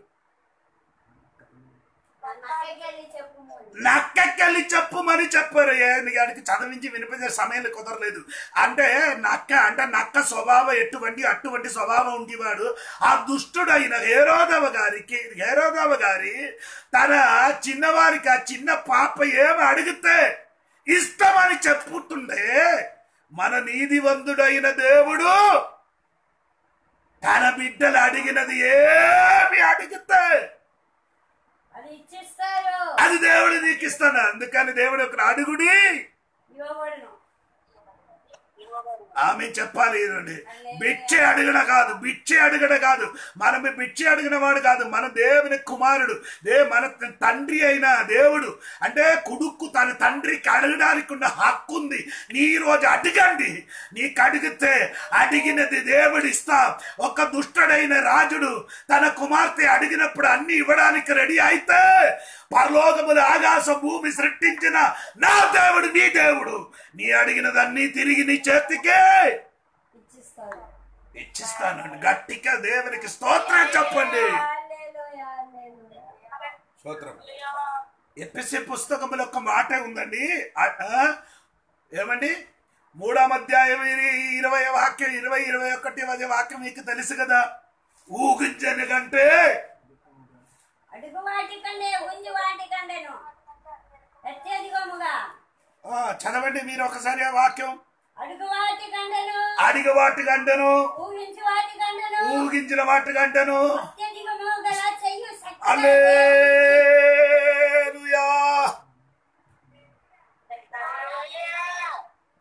నక్కకెళ్ళి చెప్పుమని చెప్పారు. ఆయనకి చదివించి వినిపించే సమయం కుదరలేదు. అంటే నక్క స్వభావం అటువంటి స్వభావం ఉండేవాడు. ఆ దుష్టుడైన హేరోదవ గారి తన చిన్నవారికి ఆ చిన్న పాప ఏమి అడిగితే ఇష్టమని చెప్పుతుండే మన నీతివంతుడైన దేవుడు తన బిడ్డలు అడిగినది ఏమి అడిగితే అది దేవుడు నీకు ఇస్తాను. అందుకని దేవుడు ఒక అడుగుడి ఆమె చెప్పాలి. బిచ్చే అడగడ కాదు. మనమే బిచ్చే అడిగిన వాడు కాదు. మన దేవుని కుమారుడు, మన తండ్రి అయిన దేవుడు. అంటే కొడుకు తన తండ్రికి అడగడానికి ఉన్న హక్కు ఉంది. నీ రోజు అడగండి. నీకు అడిగితే అడిగినది దేవుడు ఇస్తా. ఒక దుష్టుడైన రాజుడు తన కుమార్తె అడిగినప్పుడు అన్ని ఇవ్వడానికి రెడీ అయితే పరలోకములు ఆకాశ భూమి సృష్టించిన నా దేవుడు నీ దేవుడు నీ అడిగినదన్నీ తిరిగి నీ చేతికే ఇచ్చిస్తాను. గట్టిగా దేవునికి స్తోత్రం చెప్పండి. స్తోత్రం. ఎఫెసీ పుస్తకంలో ఒక మాట ఉందండి. ఏమండి? 3వ అధ్యాయం 20వ వాక్యం 20-21 వాక్యం మీకు తెలుసు కదా. ఊహించని కంటే అడుగు వాటి కంటే ఉంజు వాటి కంటేను అత్యధికముగా. చదవండి మీరు ఒకసారి ఆ వాక్యం. అడుగు వాటి కంటేను ఊహించిన వాటి కంటేను అత్యధికముగా చేయు శక్తి. హల్లెలూయా.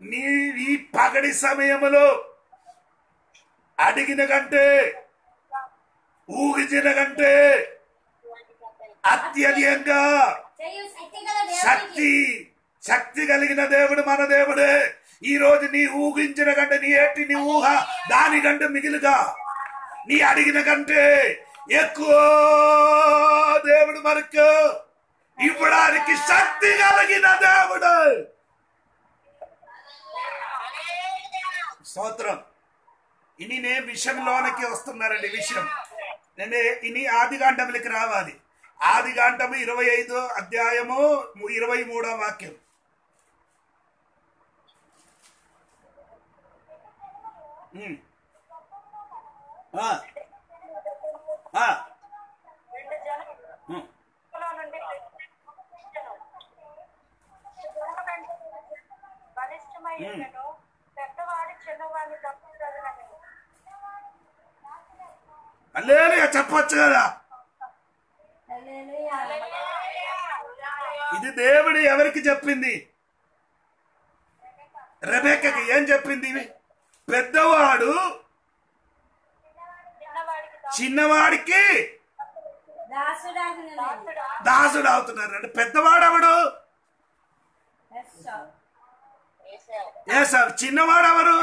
నీ ఈ పగడి సమయములో అడిగిన కంటే ఊహించిన కంటే అత్యధికంగా శక్తి కలిగిన దేవుడు మన దేవుడే. ఈ రోజు నీ ఊహించిన కంటే నీ ఊహ దానికంటే మిగిలిగా నీ అడిగిన కంటే ఎక్కువ దేవుడు మనకు ఇవ్వడానికి శక్తి కలిగిన దేవుడు. స్తోత్రం. ఇని నే విషయంలోనికి వస్తున్నారండి. విషయం ఇని ఆదికాండములకి రావాలి. ఆదికాండము 25వ అధ్యాయము 23వ వాక్యం. హల్లెలూయా చెప్పొచ్చు కదా. ఇది దేవుడు ఎవరికి చెప్పింది? రెబెక్కకి. ఏం చెప్పింది? పెద్దవాడు చిన్నవాడికి దాసుడు అవుతున్నారు. అంటే పెద్దవాడు ఎవడు? ఏసావు. చిన్నవాడు ఎవరు?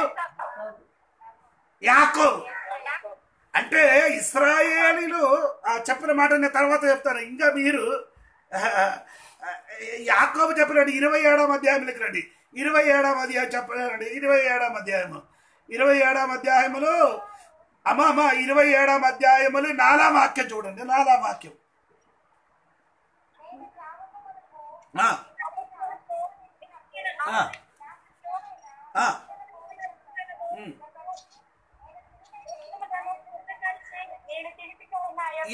యాకోబు అంటే ఇశ్రాయేలీలు చెప్పిన మాట నేను తర్వాత చెప్తాను. ఇంకా మీరు యాకోబు చెప్పినట్టు 27వ అధ్యాయంలోకి రండి. 27వ అధ్యాయం చెప్పండి. 27వ అధ్యాయము 27వ అధ్యాయములో అమ్మ 27వ అధ్యాయములు 4వ వాక్యం చూడండి. 4వ వాక్యం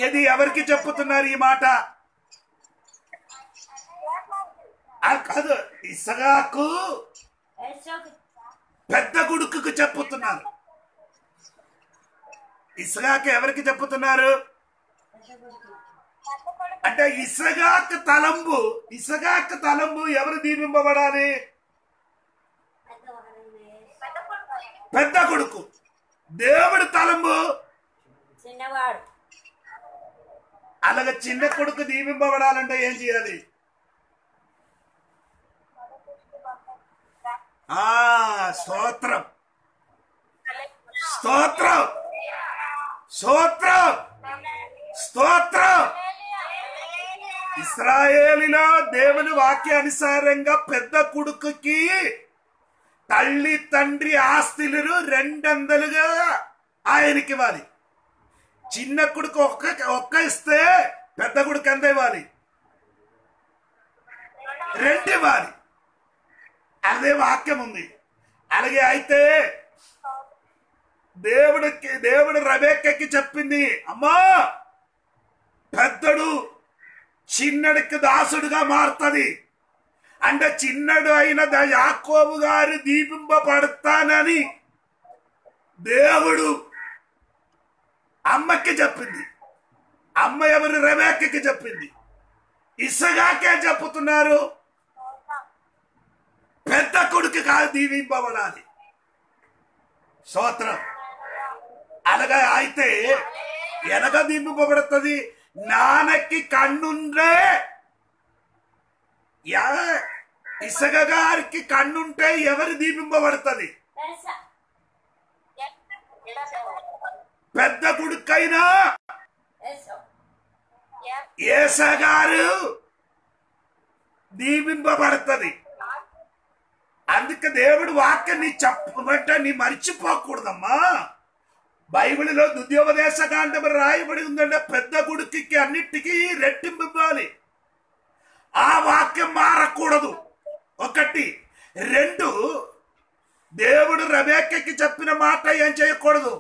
ఇది ఎవరికి చెప్పుతున్నారు ఈ మాట? కాదు, ఇస్సాకు పెద్ద కొడుకుకు చెప్పుతున్నారు. ఇస్సాకు ఎవరికి చెప్పుతున్నారు అంటే ఇస్సాకు తలంబు ఎవరు దీవింపబడాలి? పెద్ద కొడుకు. దేవుడి తలంబు చిన్నవాడు. అలాగే చిన్న కొడుకు దీవింపబడాలంటే ఏం చేయాలి? స్తోత్రం స్తోత్రం స్తోత్రం స్తోత్రం. ఇశ్రాయేలులో దేవుని వాక్యానుసారంగా పెద్ద కొడుకుకి తల్లి తండ్రి ఆస్తులు 200గా ఆయనకి ఇవ్వాలి. చిన్న కొడుకు ఒక్క ఇస్తే పెద్ద కొడుకు ఎంత ఇవ్వాలి? 2 ఇవ్వాలి. అదే వాక్యం ఉంది. అలాగే అయితే దేవుడు రెబెక్కకి చెప్పింది, అమ్మా పెద్దడు చిన్నడికి దాసుడుగా మారుతుంది అంటే చిన్నడు అయిన యాకోబు గారు దీపింపబడతానని దేవుడు అమ్మకి చెప్పింది. అమ్మ ఎవరు? రెబెక్కకి చెప్పింది. ఇస్సాకే చెప్పుతున్నారు పెద్ద కొడుకు కాదు దీవింపబడాలి. స్తోత్రం. అలాగా అయితే ఎనగ దీవింపబడుతుంది? నాన్నకి కన్నుండే ఇసగ గారికి కన్నుంటే ఎవరు దీపింపబడుతుంది? పెద్ద కొడుకైనా ఏసా గారు దీపింపబడుతుంది. అందుకే దేవుడు వాక్యాన్ని చెప్పమంటే నీ మర్చిపోకూడదమ్మా. బైబిల్లో ద్వితీయోపదేశ కాండం రాయబడి ఉందంటే పెద్ద కొడుకుకి అన్నిటికీ రెట్టింపు ఇవ్వాలి. ఆ వాక్యం మారకూడదు. 1. 2 దేవుడు రెబెక్కకి చెప్పిన మాట ఏం చేయకూడదు?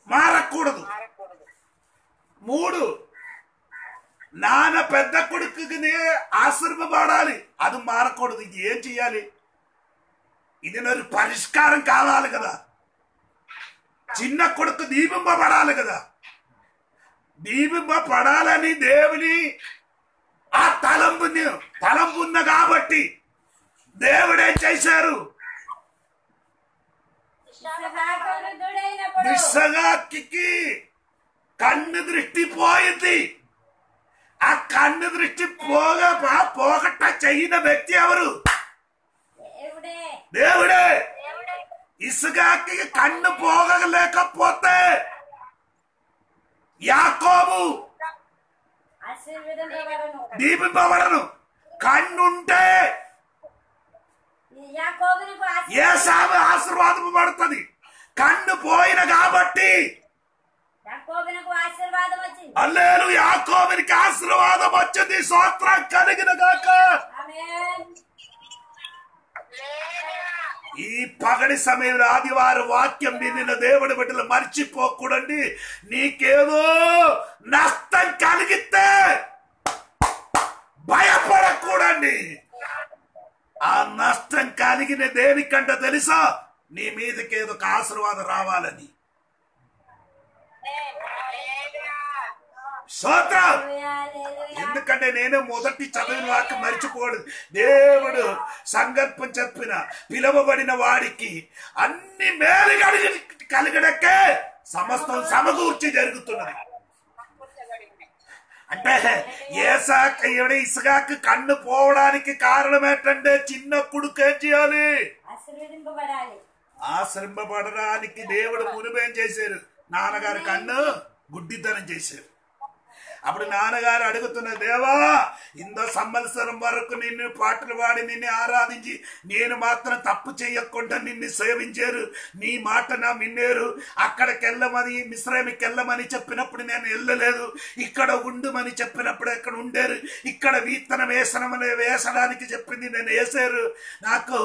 మారకూడదు. 3 నాన్న పెద్ద కొడుకుని ఆశీర్వపడాలి, అది మారకూడదు. ఇది ఏం చెయ్యాలి? ఇది నాకు పరిష్కారం కావాలి కదా. చిన్న కొడుకు దీపింపబడాలి కదా. దీపింపబడాలని దేవుని ఆ తలంపు ఉంది కాబట్టి దేవుడు ఏం చేశారు? ఇస్సాకుకి కన్ను దృష్టి పోయింది. ఆ కన్ను దృష్టి పోగట చెయ్యిన వ్యక్తి ఎవరు? దేవుడే. ఇస్సాకుకి కన్ను పోగలేకపోతే యాకోబు దీపింపబడను. కన్నుంటే ఏసావు ఆశీర్వాదపడుతుంది. కన్ను పోయిన కాబట్టి హల్లెలూయా, యాకోబునికి ఆశీర్వాదం వచ్చింది. స్తోత్రం కలిగిన గాక. ఈ పగడి సమయంలో ఆదివారం వాక్యం వినిన దేవుడి బిడ్డలు మర్చిపోకూడండి. నీకేదో నష్టం కలిగితే భయపడకూడండి. ఆ నష్టం కలిగిన దేనికంటే తెలుసా? నీ మీదకి ఏదో ఒక ఆశీర్వాదం రావాలని. స్తోత్రం. ఎందుకంటే నేను మొదటి చదివిన వాక్యం మర్చిపోడు. దేవుడు సంకల్పం చెప్పిన పిలువబడిన వాడికి అన్ని మేలు కలిగడకే సమస్తం సమకూర్చి జరుగుతున్నది. అంటే ఇస్సాకు కన్ను పోవడానికి కారణం ఏంటంటే చిన్న కొడుకు ఏం చేయాలి? ఆశ్రయింపబడడానికి దేవుడు మునుపేం చేశారు? నాన్నగారి కన్ను గుడ్డితనం చేశారు. అప్పుడు నాన్నగారు అడుగుతున్న, దేవా ఇంత సంవత్సరం వరకు నిన్ను పాటలు పాడి నిన్ను ఆరాధించి నేను మాత్రం తప్పు చేయకుండా నిన్ను సేవించారు, నీ మాట నా విన్నారు. అక్కడికి వెళ్ళమని మిశ్రమికి వెళ్ళమని చెప్పినప్పుడు నేను వెళ్ళలేదు, ఇక్కడ ఉండుమని చెప్పినప్పుడు ఎక్కడ ఉండారు, ఇక్కడ విత్తనం వేసడానికి చెప్పింది నేను వేసారు, నాకు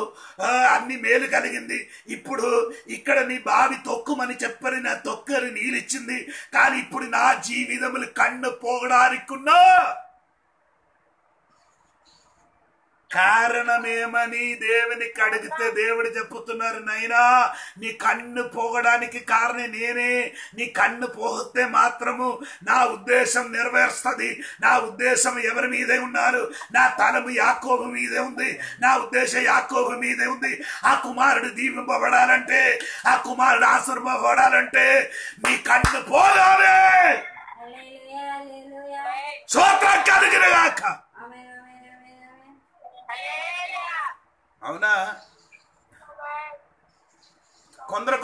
అన్ని మేలు కలిగింది. ఇప్పుడు ఇక్కడ నీ బావి తొక్కుమని చెప్పని నా తొక్కరు నీళ్ళిచ్చింది. కానీ ఇప్పుడు నా జీవితములు కన్ను పోగడానికున్నా కారణమేమని దేవునికి అడిగితే దేవుడు చెప్పుతున్నారు, నైనా నీ కన్ను పోగడానికి కారణం నేనే. నీ కన్ను పోగితే మాత్రము నా ఉద్దేశం నెరవేరుస్తుంది. నా ఉద్దేశం ఎవరి మీదే ఉన్నారు? నా తలము యాకోబు మీదే ఉంది. నా ఉద్దేశం యాకోబు మీదే ఉంది. ఆ కుమారుడు దీవింపబడాలంటే, ఆ కుమారుడు ఆశీర్వబడాలంటే నీ కన్ను పోగాలి. స్తోత్రం కలుగునుగాక. అవునా? కొందరు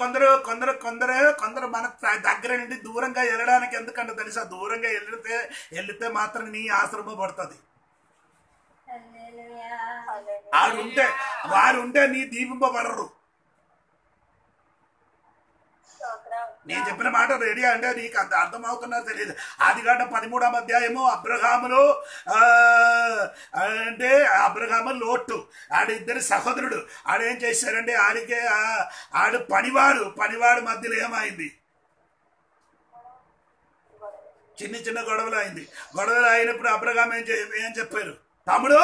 మన దగ్గర నుండి దూరంగా వెళ్ళడానికి ఎందుకంటే తెలుసా? దూరంగా వెళితే మాత్రం నీ ఆశ్రమపడుతుంది. వారు ఉంటే నీ దీవింపబడరు. నేను చెప్పిన మాట రెడీ అంటే నీకు అంత అర్థమవుతున్నది తెలియదు. ఆదికాండం 13వ అధ్యాయము అబ్రహాములో అంటే అబ్రహాము లోటు ఆడిద్దరు సహోదరుడు. ఆడేం చేశారంటే ఆడు పనివాడు మధ్యలో ఏమైంది? చిన్న గొడవలు అయింది. గొడవలు అయినప్పుడు అబ్రహాం ఏం చెప్పారు? తమ్ముడు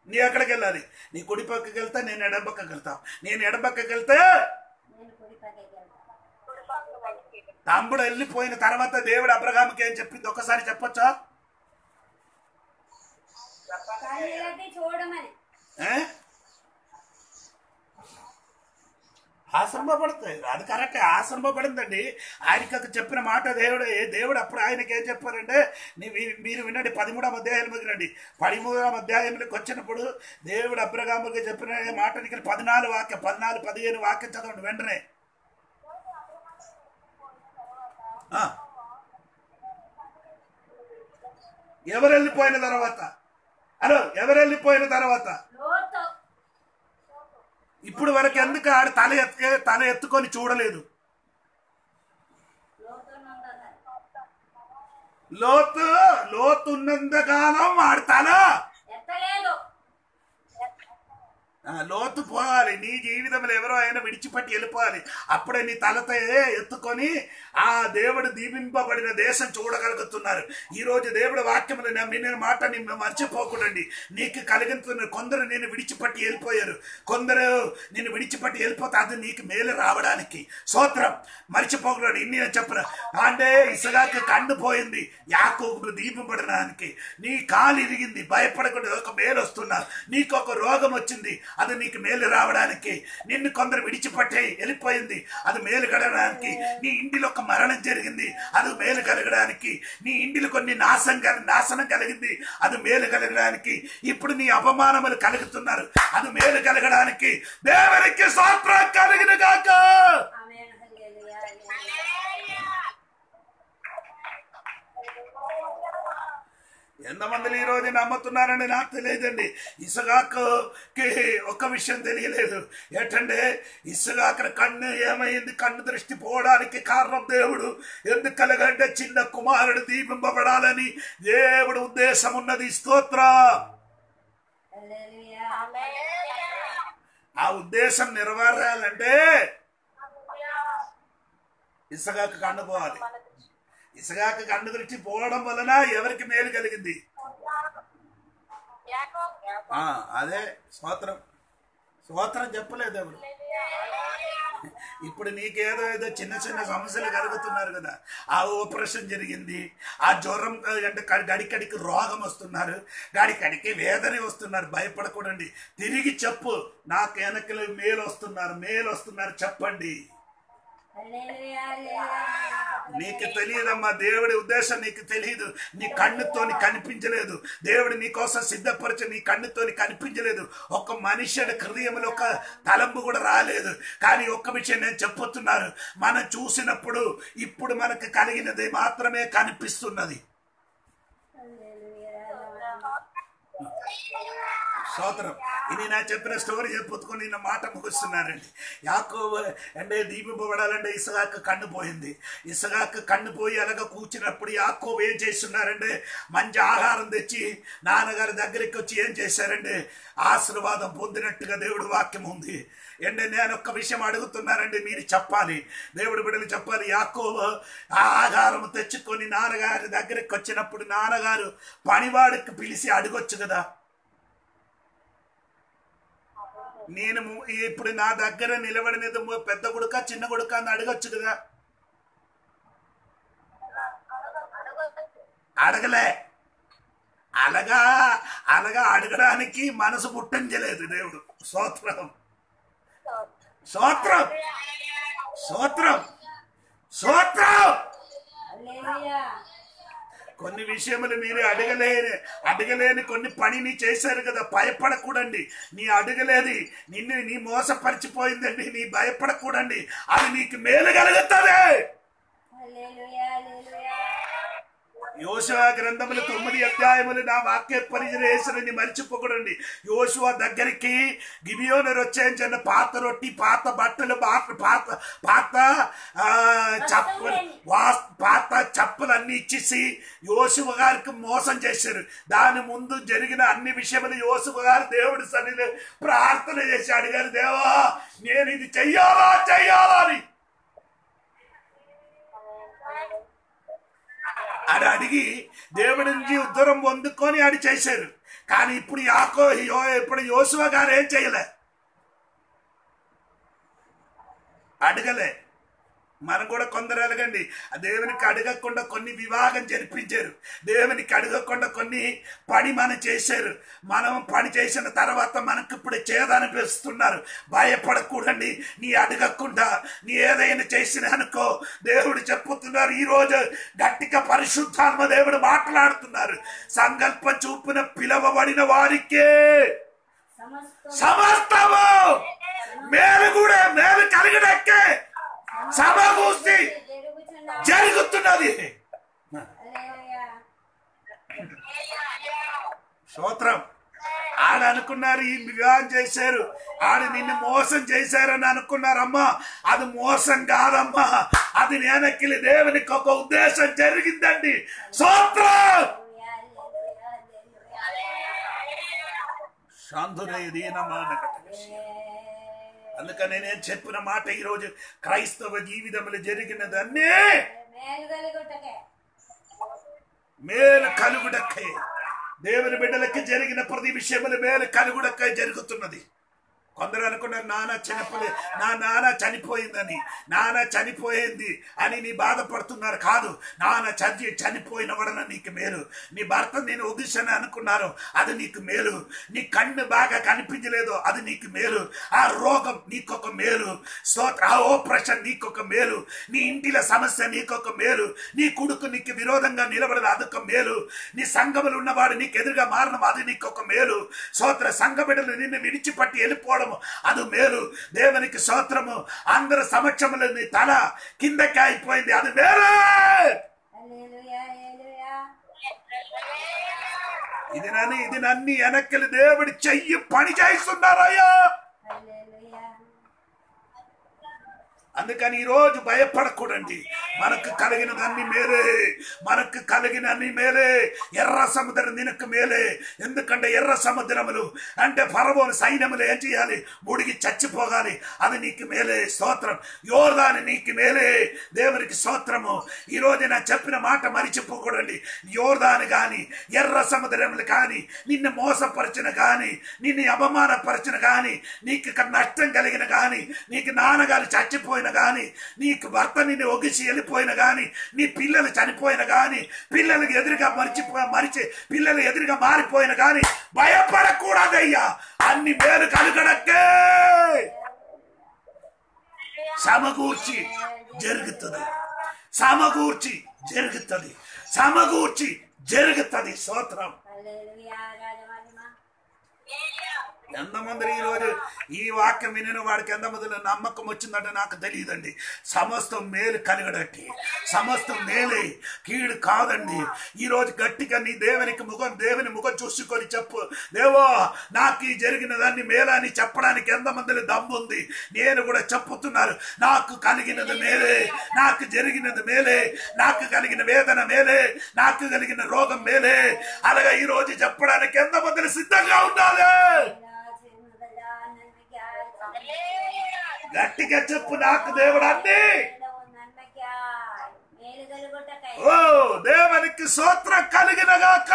నీ ఎక్కడికి వెళ్ళాలి? నీ కుడి పక్కకి వెళ్తే నేను ఎడం పక్కకి వెళ్తాను. నేను ఎడం పక్కకి వెళ్తే తమ్ముడు వెళ్ళిపోయిన తర్వాత దేవుడు అబ్రహాముకి ఏం చెప్పింది ఒక్కసారి చెప్పొచ్చా? ఆశ్రమపడుతుంది. అది కరెక్ట్, ఆశ్రమపడిందండి. ఆయనకి చెప్పిన మాట దేవుడు అప్పుడు ఆయనకి ఏం చెప్పారంటే, మీరు వినండి 13వ అధ్యాయంలోకి వినండి. 13వ అధ్యాయంలోకి వచ్చినప్పుడు దేవుడు అబ్రహాముకి చెప్పిన మాట 14 వాక్యం చదవండి వెంటనే. ఎవరు వెళ్ళిపోయిన తర్వాత ఇప్పుడు వరకు ఎందుకు ఆడు తల ఎత్తుకొని చూడలేదు? లోతు ఉన్నంతకాలం వాడు తల లోతు పోవాలి. నీ జీవితంలో ఎవరో అయినా విడిచిపెట్టి వెళ్ళిపోవాలి. అప్పుడే నీ తలతో ఎత్తుకొని ఆ దేవుడు దీపింపబడిన దేశం చూడగలుగుతున్నారు. ఈరోజు దేవుడు వాక్యములు విన్న మాట మర్చిపోకూడండి. నీకు కలిగిన కొందరు నేను విడిచిపెట్టి వెళ్ళిపోయారు. కొందరు నేను విడిచిపెట్టి వెళ్ళిపోతే అది నీకు మేలు రావడానికి. స్తోత్రం. మర్చిపోకూడదు. ఇన్ని చెప్పను అంటే ఇసగాకు కన్ను పోయింది, యాకోబుకు దీపింపబడడానికి. నీ కాలు ఇరిగింది, భయపడకుండా ఒక మేలు వస్తున్నా. నీకు ఒక రోగం వచ్చింది, అది నీకు మేలు రావడానికి. నిన్ను కొందరు విడిచిపెట్టి వెళ్ళిపోయింది, అది మేలు కలగడానికి. నీ ఇంటిలో ఒక మరణం జరిగింది, అది మేలు కలగడానికి. నీ ఇంటిలో కొన్ని నాశనం కలిగింది, అది మేలు కలగడానికి. ఇప్పుడు నీ అపమానములు కలుగుతున్నారు, అది మేలు కలగడానికి. దేవునికి స్తోత్రం కలుగును గాక. ఎంతమంది ఈ రోజు నమ్ముతున్నారని నాకు తెలియదండి. ఇసగాకుకి ఒక్క విషయం తెలియలేదు ఏంటంటే, ఇసగాకు కన్ను ఏమైంది? కన్ను దృష్టి పోవడానికి కారణం దేవుడు. ఎందుకలగంటే చిన్న కుమారుడు దీపింపబడాలని దేవుడు ఉద్దేశం ఉన్నది. స్తోత్రం. ఆ ఉద్దేశం నెరవేరాలంటే ఇసగాకు కన్ను పోవాలి. ఇసగాకు కన్ను దృష్టి పోవడం వలన ఎవరికి మేలు కలిగింది? అదే స్తోత్రం చెప్పలేదు ఎవరు. ఇప్పుడు నీకేదో చిన్న సమస్యలు కలుగుతున్నారు కదా. ఆ ఆపరేషన్ జరిగింది, ఆ జ్వరం అంటే గడికడికి రోగం వస్తున్నారు, గడికడికి వేదన వస్తున్నారు. భయపడకూడండి. తిరిగి చెప్పు, నాకు వెనకలు మేలు వస్తున్నారు చెప్పండి. హల్లెలూయా హల్లెలూయా నీకు తెలియదమ్మా, దేవుడి ఉద్దేశం నీకు తెలియదు. నీ కన్నుతోని కనిపించలేదు. దేవుడు నీ కోసం సిద్ధపరిచి నీ కన్నుతోని కనిపించలేదు. ఒక మనిషి హృదయంలో ఒక తలంపు కూడా రాలేదు. కానీ ఒక్క విషయం నేను చెప్పుతున్నాను, మనం చూసినప్పుడు ఇప్పుడు మనకు కలిగినది మాత్రమే కనిపిస్తున్నది. స్తోత్రం. ఇది నా చెప్పిన స్టోరీ చెప్పుకొని నిన్న మాట ముగిస్తున్నానండి. యాకోబు అంటే దీపింపబడాలంటే ఇస్సాకు కన్ను పోయింది. ఇస్సాకు కన్ను పోయి అలాగ కూర్చున్నప్పుడు యాకోబు ఏం చేస్తున్నారంటే మంచి ఆహారం తెచ్చి నాన్నగారి దగ్గరికి వచ్చి ఏం చేశారంటే ఆశీర్వాదం పొందినట్టుగా దేవుడి వాక్యం ఉంది. అంటే నేను ఒక్క విషయం అడుగుతున్నానండి, మీరు చెప్పాలి, దేవుడి బిడ్డలు చెప్పాలి. యాకోబు ఆ ఆహారం తెచ్చుకొని నాన్నగారి దగ్గరికి వచ్చినప్పుడు నాన్నగారు పనివాడికి పిలిచి అడగొచ్చు కదా, నేను ఇప్పుడు నా దగ్గర నిలబడినది పెద్ద కొడుక చిన్న కొడుక అని అడగొచ్చు కదా. అడగలే. అలాగా అలాగా అడగడానికి మనసు పుట్టించలేదు దేవుడు. స్తోత్రం స్తోత్రం స్తోత్రం స్తోత్రం. కొన్ని విషయములు మీరు అడగలేని కొన్ని పనిని చేశారు కదా, భయపడకూడండి. నీ అడగలేది నీ మోసపరిచిపోయిందండి, నీ భయపడకూడండి, అది నీకు మేలు కలుగుతుంది. యోషువ గ్రంథములు 9 అధ్యాయములు నా వాక్య పరిచయం మర్చిపోకూడండి. యోషువ దగ్గరికి గిబియోనరు వచ్చేయించిన పాత రొట్టి, పాత బట్టలు, పాత చప్పులు అన్ని ఇచ్చేసి యోషువ గారికి మోసం చేశారు. దాని ముందు జరిగిన అన్ని విషయములు యోషువ గారు దేవుడి సన్నిధిలో ప్రార్థన చేసి అడిగారు, దేవా నేను ఇది చెయ్యాలా అని అది అడిగి దేవుడి నుంచి ఉత్తరం పొందుకొని అది చేశారు. కానీ ఇప్పుడు ఇప్పుడు యోషువ గారు ఏం చేయలే, అడగలే. మనం కూడా కొందరు అడగండి, దేవునికి అడగకుండా కొన్ని వివాహం జరిపించారు, దేవునికి అడగకుండా కొన్ని పని మనం చేశారు. మనం పని చేసిన తర్వాత మనకు ఇప్పుడు చేదనిపిస్తున్నారు. భయపడకూడండి. నీ అడగకుండా నీ ఏదైనా చేసిన అనుకో, దేవుడు చెప్పుతున్నారు ఈరోజు గట్టిగా పరిశుద్ధాత్మ దేవుడు మాట్లాడుతున్నారు. సంకల్పం చూపిన పిలవబడిన వారికే సమస్తము మేలు కూడా మేలు కలిగినక్కే సమకూర్చి జరుగుతున్నది. స్తోత్రం. ఆడ అనుకున్నారు ఈ వివాహం చేశారు, ఆడ నిన్ను మోసం చేశారని అనుకున్నారమ్మా. అది మోసం కాదమ్మా, అది నేనెక్కిలి దేవునికి ఒక ఉద్దేశం జరిగిందండి. స్తోత్రం. అందుకని నేను చెప్పిన మాట ఈరోజు క్రైస్తవ జీవితంలో జరిగినదన్నీ మేలు కలుగుడక్కే. దేవుని బిడ్డలకి జరిగిన ప్రతి విషయములు మేలు కలుగుడక్కే జరుగుతున్నది. కొందరు అనుకున్నారు నాన్న చనిపోయిందని, నాన్న చనిపోయింది అని నీ బాధపడుతున్నారు. కాదు, నాన్న చనిపోయిన వలన నీకు మేలు. నీ భర్త నేను ఉద్దేశాన్ని అనుకున్నారు, అది నీకు మేలు. నీ కన్ను బాగా కనిపించలేదు, అది నీకు మేలు. ఆ రోగం నీకొక మేలు. ఆ ఆపరేషన్ నీకొక మేలు. నీ ఇంటిలో సమస్య నీకొక మేలు. నీ కొడుకు నీకు విరోధంగా నిలబడదు, అదొక మేలు. నీ సంఘములు ఉన్నవాడు నీకు ఎదురుగా మారడం, అది నీకొక మేలు. సంఘ బిడ్డలు నిన్ను విడిచిపట్టి వెళ్ళిపోవడం, అది మేలు. దేవునికి స్తోత్రము. అందరి సమక్షంలో నీ తల కిందకి అయిపోయింది, అది మేలు. ఇది నన్ను వెనక్కి దేవుడి చెయ్యి పని చేస్తున్నారయ్యా. అందుకని ఈరోజు భయపడకూడండి. మనకు కలిగినదన్నీ మేలే, మనకు కలిగినన్ని మేలే. ఎర్ర సముద్రం నినకు మేలే. ఎందుకంటే ఎర్ర సముద్రములు అంటే ఫరవోను సైన్యములు ఏం చేయాలి, ముడిగి చచ్చిపోగాలి, అది నీకు మేలే. స్తోత్రం. యోర్దాను నీకు మేలే. దేవునికి స్తోత్రము. ఈరోజు నేను చెప్పిన మాట మరిచిపోకూడండి. యోర్దాను కానీ ఎర్ర సముద్రములు కానీ నిన్ను మోసపరిచిన కానీ నిన్ను అవమానపరిచిన కానీ నీకు నష్టం కలిగిన కానీ నీకు నాన్నగారు చచ్చిపోయిన గాని నీకు భర్త నిన్ను ఒగిసి వెళ్ళిపోయిన గాని నీ పిల్లలు చనిపోయిన గాని పిల్లలకు ఎదురుగా పిల్లలు ఎదురుగా మారిపోయిన గాని భయపడకూడదయ్యా. అన్ని మేలు కలుగడక్కే. సమకూర్చి జరుగుతుంది, సమకూర్చి జరుగుతుంది, సమకూర్చి జరుగుతుంది. స్తోత్రం. హల్లెలూయా రాజమహిమ. ఎంతమంది ఈరోజు ఈ వాక్యం వినిన వాడికి ఎంతమందిలో నమ్మకం వచ్చిందంటే నాకు తెలియదండి. సమస్తం మేలు కలగడట్టి, సమస్తం మేలే, కీడు కాదండి. ఈరోజు గట్టిగా నీ దేవుని ముఖం చూసుకొని చెప్పు, దేవో నాకు ఈ జరిగిన దాన్ని మేలని చెప్పడానికి ఎంతమందిలో దమ్ముంది? నేను కూడా చెప్పుతున్నారు, నాకు కలిగినది మేలే, నాకు జరిగినది మేలే, నాకు కలిగిన వేదన మేలే, నాకు కలిగిన రోగం మేలే. అలాగా ఈ రోజు చెప్పడానికి ఎంతమందిలో సిద్ధంగా ఉండాలి? గట్టిగా చెప్పు, నాకు దేవుడు అన్ని. ఓ దేవునికి స్తోత్రం కలిగిన గాక.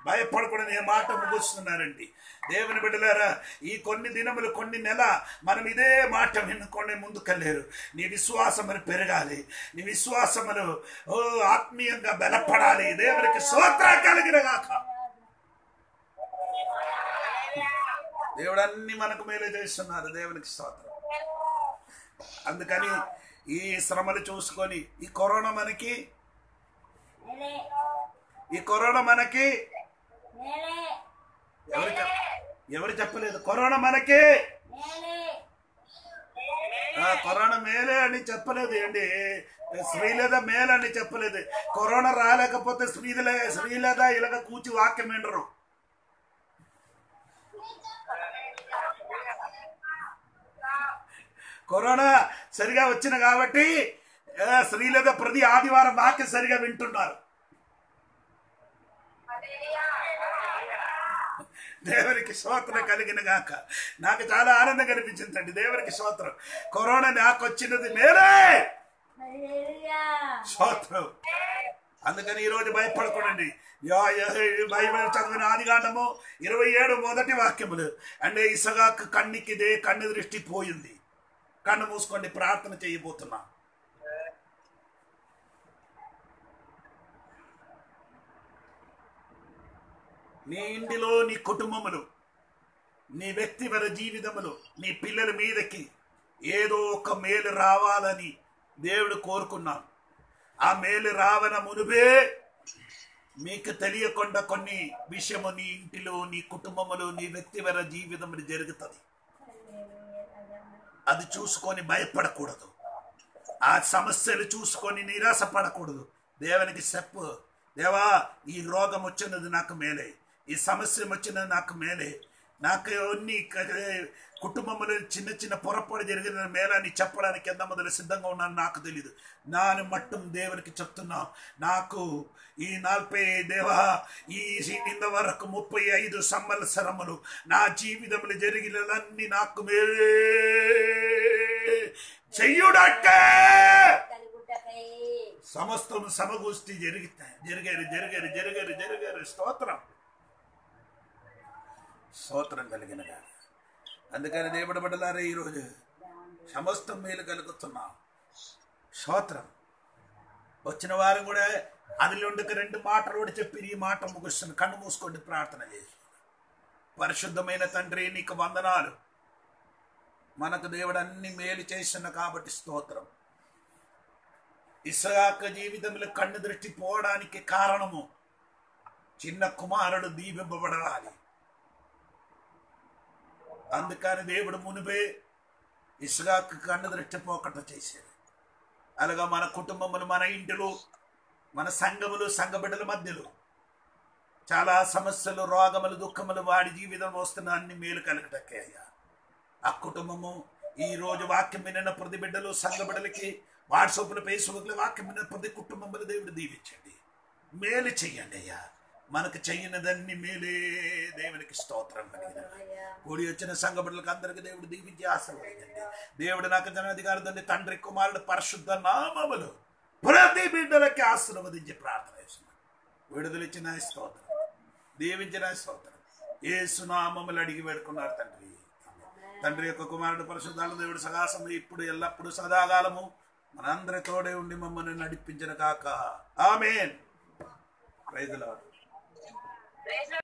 భయపడకుండా నేను మాట ముగిస్తున్నానండి. దేవుని బిడ్డలారా, ఈ కొన్ని దినములు కొన్ని నెల మనం ఇదే మాట వినుకొని ముందుకెళ్ళారు. నీ విశ్వాసములు పెరగాలి, నీ విశ్వాసములు ఆత్మీయంగా బలపడాలి. దేవునికి స్తోత్రం కలిగిన గాక. దేవుడు అన్ని మనకు మేలు చేస్తున్నారు. దేవునికి స్తోత్రం. అందుకని ఈ శ్రమలు చూసుకొని, ఈ కరోనా మనకి ఎవరు చెప్పలేదు, కరోనా మనకి కరోనా మేలే అని చెప్పలేదు అండి. శ్రీలేద మేలు అని చెప్పలేదు. కరోనా రాలేకపోతే శ్రీలేద ఇలాగ కూర్చి వాక్యం వినరు. కరోనా సరిగా వచ్చిన కాబట్టి శ్రీలేద ప్రతి ఆదివారం వాక్యం సరిగా వింటున్నారు. దేవునికి స్తోత్రం కలిగిన గాక. నాకు చాలా ఆనందంగా అనిపించిందండి. దేవునికి స్తోత్రం. కరోనా నాకు వచ్చినది మేలే. స్తోత్రం. అందుకని ఈరోజు భయపడకూడండి. బైబిల్ చదివిన ఆదికాండము 27 మొదటి వాక్యములు అంటే ఇసగాకు కన్ను దృష్టి పోయింది. కన్ను మూసుకోండి, ప్రార్థన చేయబోతున్నా. నీ ఇంటిలో, నీ కుటుంబములు, నీ వ్యక్తిగత జీవితములు, నీ పిల్లల మీదకి ఏదో ఒక మేలు రావాలని దేవుడు కోరుకున్నాను. ఆ మేలు రావన మునుపే మీకు తెలియకుండా కొన్ని విషయము నీ ఇంటిలో, నీ కుటుంబములో, నీ వ్యక్తిగత జీవితములు జరుగుతుంది. అది చూసుకొని భయపడకూడదు. ఆ సమస్యలు చూసుకొని నిరాశపడకూడదు. దేవునికి చెప్పు, దేవా ఈ రోగం వచ్చినది నాకు మేలే, ఈ సమస్య వచ్చినది నాకు మేలే, నాకు అన్ని కుటుంబంలో చిన్న చిన్న పొరపాటు జరిగిన మేలని చెప్పడానికి ఎంత మొదలు సిద్ధంగా ఉన్నాను నాకు తెలీదు. నాను మట్టం దేవునికి చెప్తున్నా, నాకు ఈ 40 దేవా ఈ ఇంతవరకు 35 సంవత్సరములు నా జీవితంలో జరిగినవన్నీ నాకు మేలే చెయ్యుడట్టే. సమస్తం సమగోష్ఠి జరిగారు. స్తోత్రం కలిగిన. అందుకని దేవుడు బిడ్డలారా, ఈరోజు సమస్తం మేలు కలుగుతున్నాం. స్తోత్రం. వచ్చిన వారు కూడా అదిలోకి 2 మాటలు కూడా చెప్పి ఈ మాట ముగిస్తుంది. కన్ను మూసుకోండి, ప్రార్థన చేసి. పరిశుద్ధమైన తండ్రి, నీకు వందనాలు. మనకు దేవుడు అన్ని మేలు చేస్తున్న కాబట్టి స్తోత్రం. ఇస్సాకు జీవితంలో కన్ను దృష్టి పోవడానికి కారణము చిన్న కుమారుడు దీవింపబడాలి. అందుకని దేవుడు మునిపే ఇస్సాకు కన్ను దృష్టి పోకట చేశాడు. అలాగా మన కుటుంబములు, మన ఇంటిలో, మన సంఘములు, సంఘ బిడ్డల మధ్యలో చాలా సమస్యలు, రోగములు, దుఃఖములు వాడి జీవితం వస్తున్న అన్ని మేలు కలగటకే అయ్యా. ఆ కుటుంబము ఈరోజు వాక్యం విన్న ప్రతి బిడ్డలు, సంఘ బిడ్డలకి వాట్సాప్లో, ఫేస్బుక్లో వాక్యం విన్న ప్రతి కుటుంబంలో దేవుడు దీవించండి, మేలు చెయ్యండి అయ్యా. మనకు చెయ్యినదన్ని మేలే. దేవునికి స్తోత్రం కలిగిన. కూడి వచ్చిన సంఘ బిడ్డలకు అందరికీ దేవుడు దీవించి ఆశీర్వదించండి. దేవుడు నాకు జనాధికారి తండ్రి, కుమారుడు పరిశుద్ధ నామములు ప్రతి బిడ్డలకి ఆశీర్వదించి ప్రార్థన చేస్తున్నాను. విడుదలిచ్చిన స్తోత్రం, దీవించిన స్తోత్రం యేసు నామములు అడిగి వేడుకున్నారు తండ్రి. తండ్రి యొక్క కుమారుడు పరిశుద్ధాల దేవుడు సదాసం ఇప్పుడు ఎల్లప్పుడు సదాకాలము మనందరి తోడే ఉండి మమ్మల్ని నడిపించిన కాక. ఆమేన్. Praise the lord.